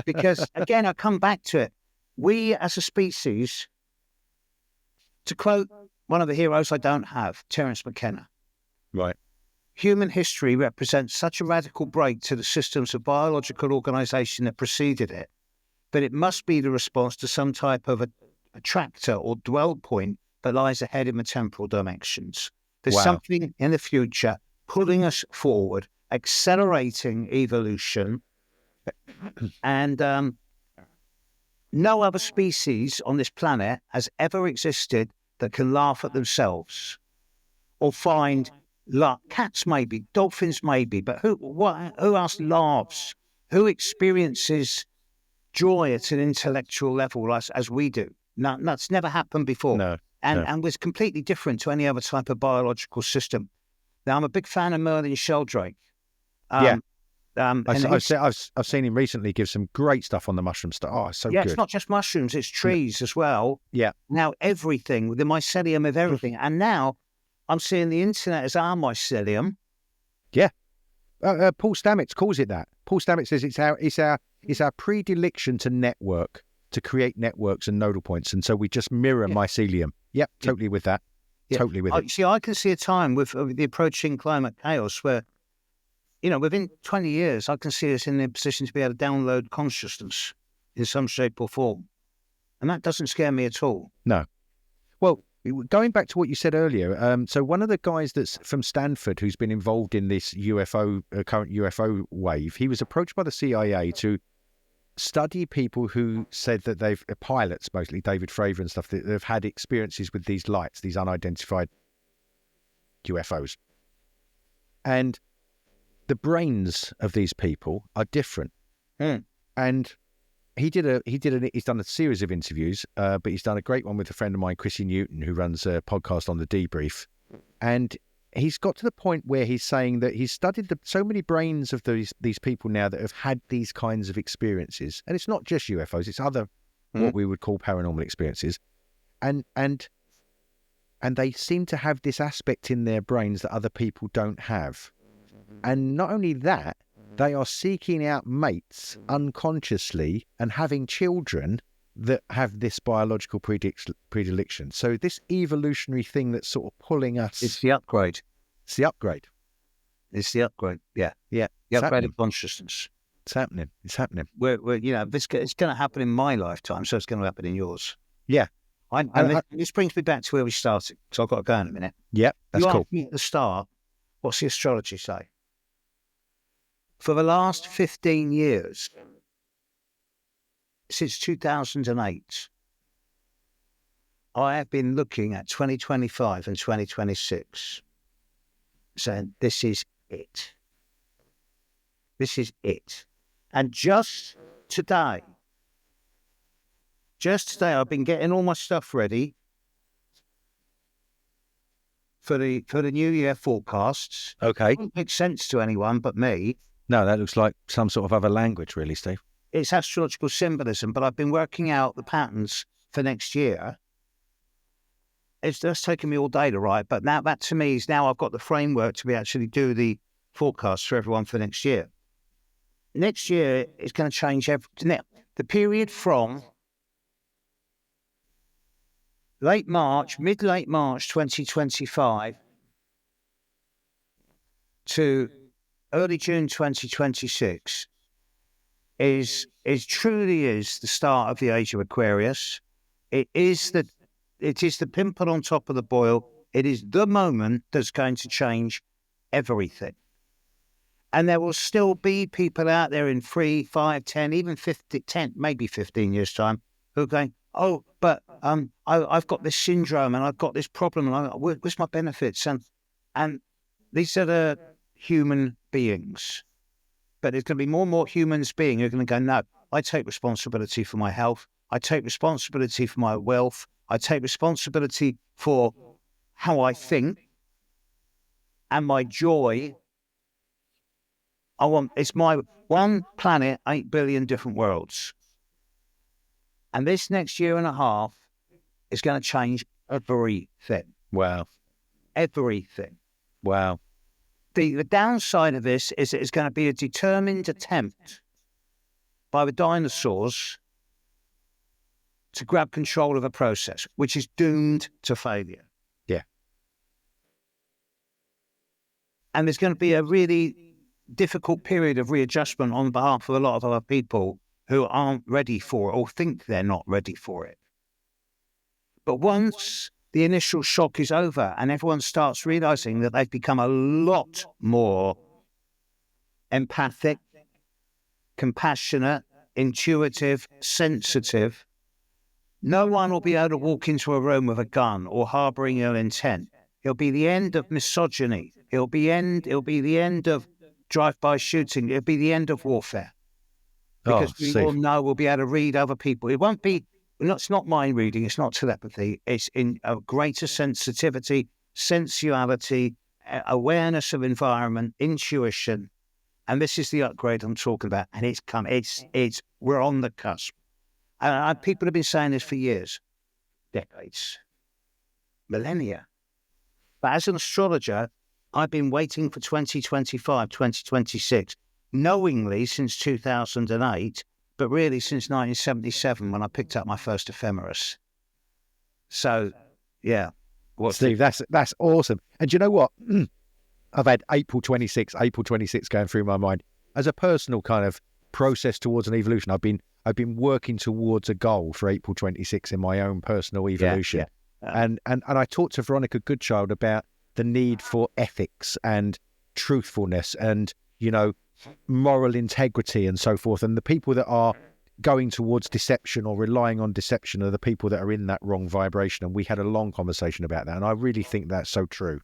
Because, again, I come back to it. We, as a species, to quote one of the heroes I don't have, Terence McKenna. Right. Human history represents such a radical break to the systems of biological organization that preceded it, but it must be the response to some type of attractor or dwell point that lies ahead in the temporal dimensions. There's something in the future pulling us forward, accelerating evolution, and no other species on this planet has ever existed that can laugh at themselves or find luck. Cats maybe, dolphins maybe, but who else laughs? Who experiences joy at an intellectual level as we do? No, that's never happened before. No. And was completely different to any other type of biological system. Now, I'm a big fan of Merlin Sheldrake. I've seen him recently give some great stuff on the mushroom stuff. Oh, it's so good. It's not just mushrooms, it's trees as well. Yeah. Now, everything, the mycelium of everything. And now I'm seeing the internet as our mycelium. Yeah. Paul Stamets calls it that. Paul Stamets says it's our predilection to network, to create networks and nodal points. And so we just mirror mycelium. Yep, totally with that. Totally with it. See, I can see a time with the approaching climate chaos where, within 20 years, I can see us in a position to be able to download consciousness in some shape or form. And that doesn't scare me at all. No. Well, going back to what you said earlier, so one of the guys that's from Stanford who's been involved in this current UFO wave, he was approached by the CIA to study people who said that pilots, mostly David Fravor and stuff, that they've had experiences with these lights, these unidentified UFOs. And the brains of these people are different. And he's done a series of interviews, but he's done a great one with a friend of mine, Chrissy Newton, who runs a podcast on The Debrief. And he's got to the point where he's saying that he's studied so many brains of these people now that have had these kinds of experiences. And it's not just UFOs, it's other what we would call paranormal experiences. And they seem to have this aspect in their brains that other people don't have. And not only that, they are seeking out mates unconsciously and having children that have this biological predilection. So this evolutionary thing that's sort of pulling us... It's the upgrade. It's the upgrade. It's the upgrade, yeah. Yeah. The upgrade of consciousness. It's happening. It's happening. It's going to happen in my lifetime, so it's going to happen in yours. Yeah. This brings me back to where we started, so I've got to go in a minute. Yeah, that's cool. Asked me at the start, what's the astrology say? For the last 15 years, since 2008, I have been looking at 2025 and 2026, saying, this is it. This is it. And just today, I've been getting all my stuff ready for the New Year forecasts. Okay. It doesn't make sense to anyone but me. No, that looks like some sort of other language, really, Steve. It's astrological symbolism, but I've been working out the patterns for next year. It's just taken me all day to write, but now that to me is now I've got the framework to be actually do the forecast for everyone for next year. Next year is going to change everything. The period from mid-late March 2025 to early June 2026 is truly the start of the Age of Aquarius. It is the pimple on top of the boil. It is the moment that's going to change everything. And there will still be people out there in 3, 5, 10, even 50, 10, maybe 15 years' time who are going, oh, but I've got this syndrome and I've got this problem and where's my benefits? And these are the human beings. But there's going to be more and more humans being who are going to go, no, I take responsibility for my health. I take responsibility for my wealth. I take responsibility for how I think and my joy. It's my one planet, 8 billion different worlds. And this next year and a half is going to change everything. Wow. Everything. Wow. The downside of this is it's going to be a determined attempt by the dinosaurs to grab control of a process, which is doomed to failure. Yeah. And there's going to be a really difficult period of readjustment on behalf of a lot of other people who aren't ready for it or think they're not ready for it. But once the initial shock is over and everyone starts realizing that they've become a lot more empathic, compassionate, intuitive, sensitive, no one will be able to walk into a room with a gun or harboring ill intent. It'll be the end of misogyny. It'll be the end of drive-by shooting. It'll be the end of warfare. Because we all know we'll be able to read other people. It won't be, it's not mind reading, it's not telepathy. It's in a greater sensitivity, sensuality, awareness of environment, intuition. And this is the upgrade I'm talking about. And it's come, we're on the cusp. And people have been saying this for years, decades, millennia. But as an astrologer, I've been waiting for 2025, 2026, knowingly since 2008, but really since 1977 when I picked up my first ephemeris. So, yeah. Steve, that's awesome. And do you know what? I've had April 26 going through my mind as a personal kind of process towards an evolution. I've been working towards a goal for April 26 in my own personal evolution. And I talked to Veronica Goodchild about the need for ethics and truthfulness and, you know, moral integrity and so forth. And the people that are going towards deception or relying on deception are the people that are in that wrong vibration. And we had a long conversation about that. And I really think that's so true.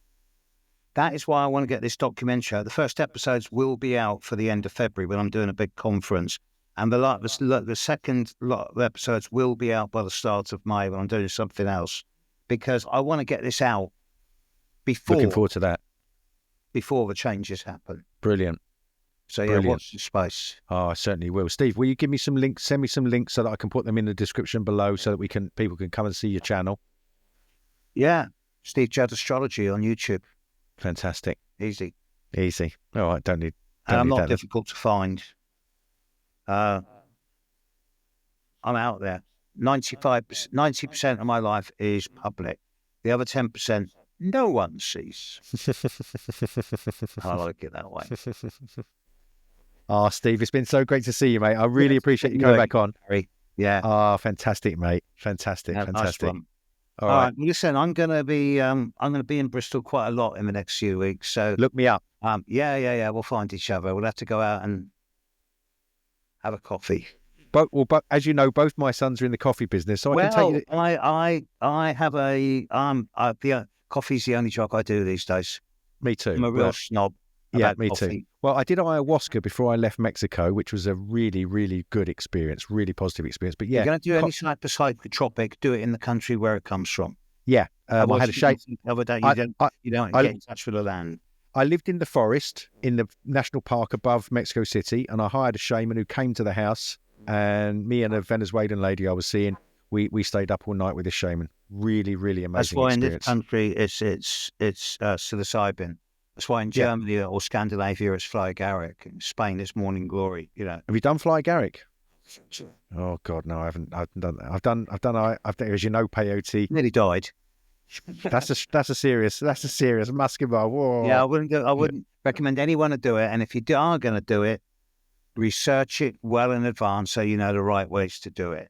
That is why I want to get this documentary out. The first episodes will be out for the end of February when I'm doing a big conference. And the second lot of episodes will be out by the start of May when I'm doing something else. Because I want to get this out before. Looking forward to that. Before the changes happen. Brilliant. So Brilliant. Watch the space. Oh, I certainly will. Steve, will you give me some links? Send me some links so that I can put them in the description below so that people can come and see your channel. Yeah. Steve Judd Astrology on YouTube. Fantastic. Easy. All right, don't need And I'm not that. difficult to find. I'm out there. 90% of my life is public. The other 10%, no one sees. I like it that way. Oh, Steve, it's been so great to see you, mate. I really appreciate you coming back on. Yeah. Oh, fantastic, mate. Fantastic. Nice one. All right. Listen, I'm gonna be in Bristol quite a lot in the next few weeks. So Look me up. Yeah. We'll find each other. We'll have to go out and have a coffee. But as you know, both my sons are in the coffee business, so I can tell you. I have the coffee's the only job I do these days. Me too. I'm a real snob. Yeah, me coffee. too. Well, I did ayahuasca before I left Mexico, which was a really, really good experience, really positive experience. But yeah, you're going to do any type of psychotropic, do it in the country where it comes from. Yeah, I had a shape. The other day, you don't get in touch with the land. I lived in the forest in the national park above Mexico City, and I hired a shaman who came to the house. And me and a Venezuelan lady I was seeing, we stayed up all night with this shaman. Really, really amazing That's why experience. In this country it's psilocybin. That's why in Germany or Scandinavia it's Fly Garrick. In Spain it's Morning Glory. You know. Have you done Fly Garrick? Oh God, no, I haven't. I've done. I've done. As you know, peyote. Nearly died. That's a serious muscular. Whoa. Yeah, I wouldn't recommend anyone to do it. And if you are going to do it, research it well in advance so you know the right ways to do it,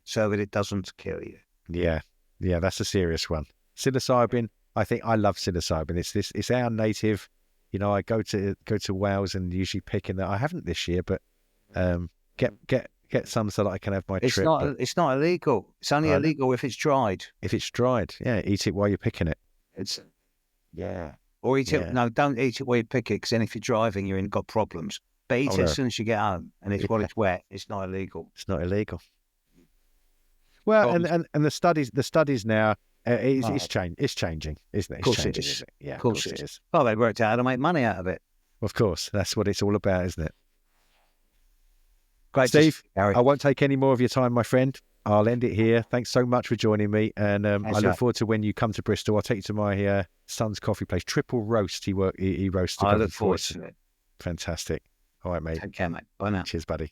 so that it doesn't kill you. Yeah, that's a serious one. Psilocybin. I think I love psilocybin. It's our native. You know, I go to Wales and usually pick in that. I haven't this year, but get some so that I can have my trip. It's not illegal. It's only illegal if it's dried. If it's dried, yeah, eat it while you're picking it. Or eat it. No, don't eat it while you pick it, because then if you're driving, you've got problems. But eat it as soon as you get home, and it's it's wet. It's not illegal. It's not illegal. Well, and the studies now, it's changing, isn't it? Of course it is. Isn't it? Yeah, of course it is. Well, they worked out how to make money out of it. Of course, that's what it's all about, isn't it? Great, Steve. I won't take any more of your time, my friend. I'll end it here. Thanks so much for joining me, and I look forward to when you come to Bristol. I'll take you to my son's coffee place, Triple Roast. He roasts. I look forward to it. Fantastic. All right, mate. Take care, mate. Bye now. Cheers, buddy.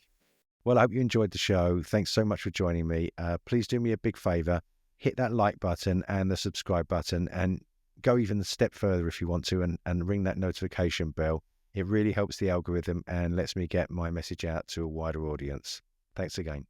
Well, I hope you enjoyed the show. Thanks so much for joining me. Please do me a big favor. Hit that like button and the subscribe button, and go even a step further if you want to, and ring that notification bell. It really helps the algorithm and lets me get my message out to a wider audience. Thanks again.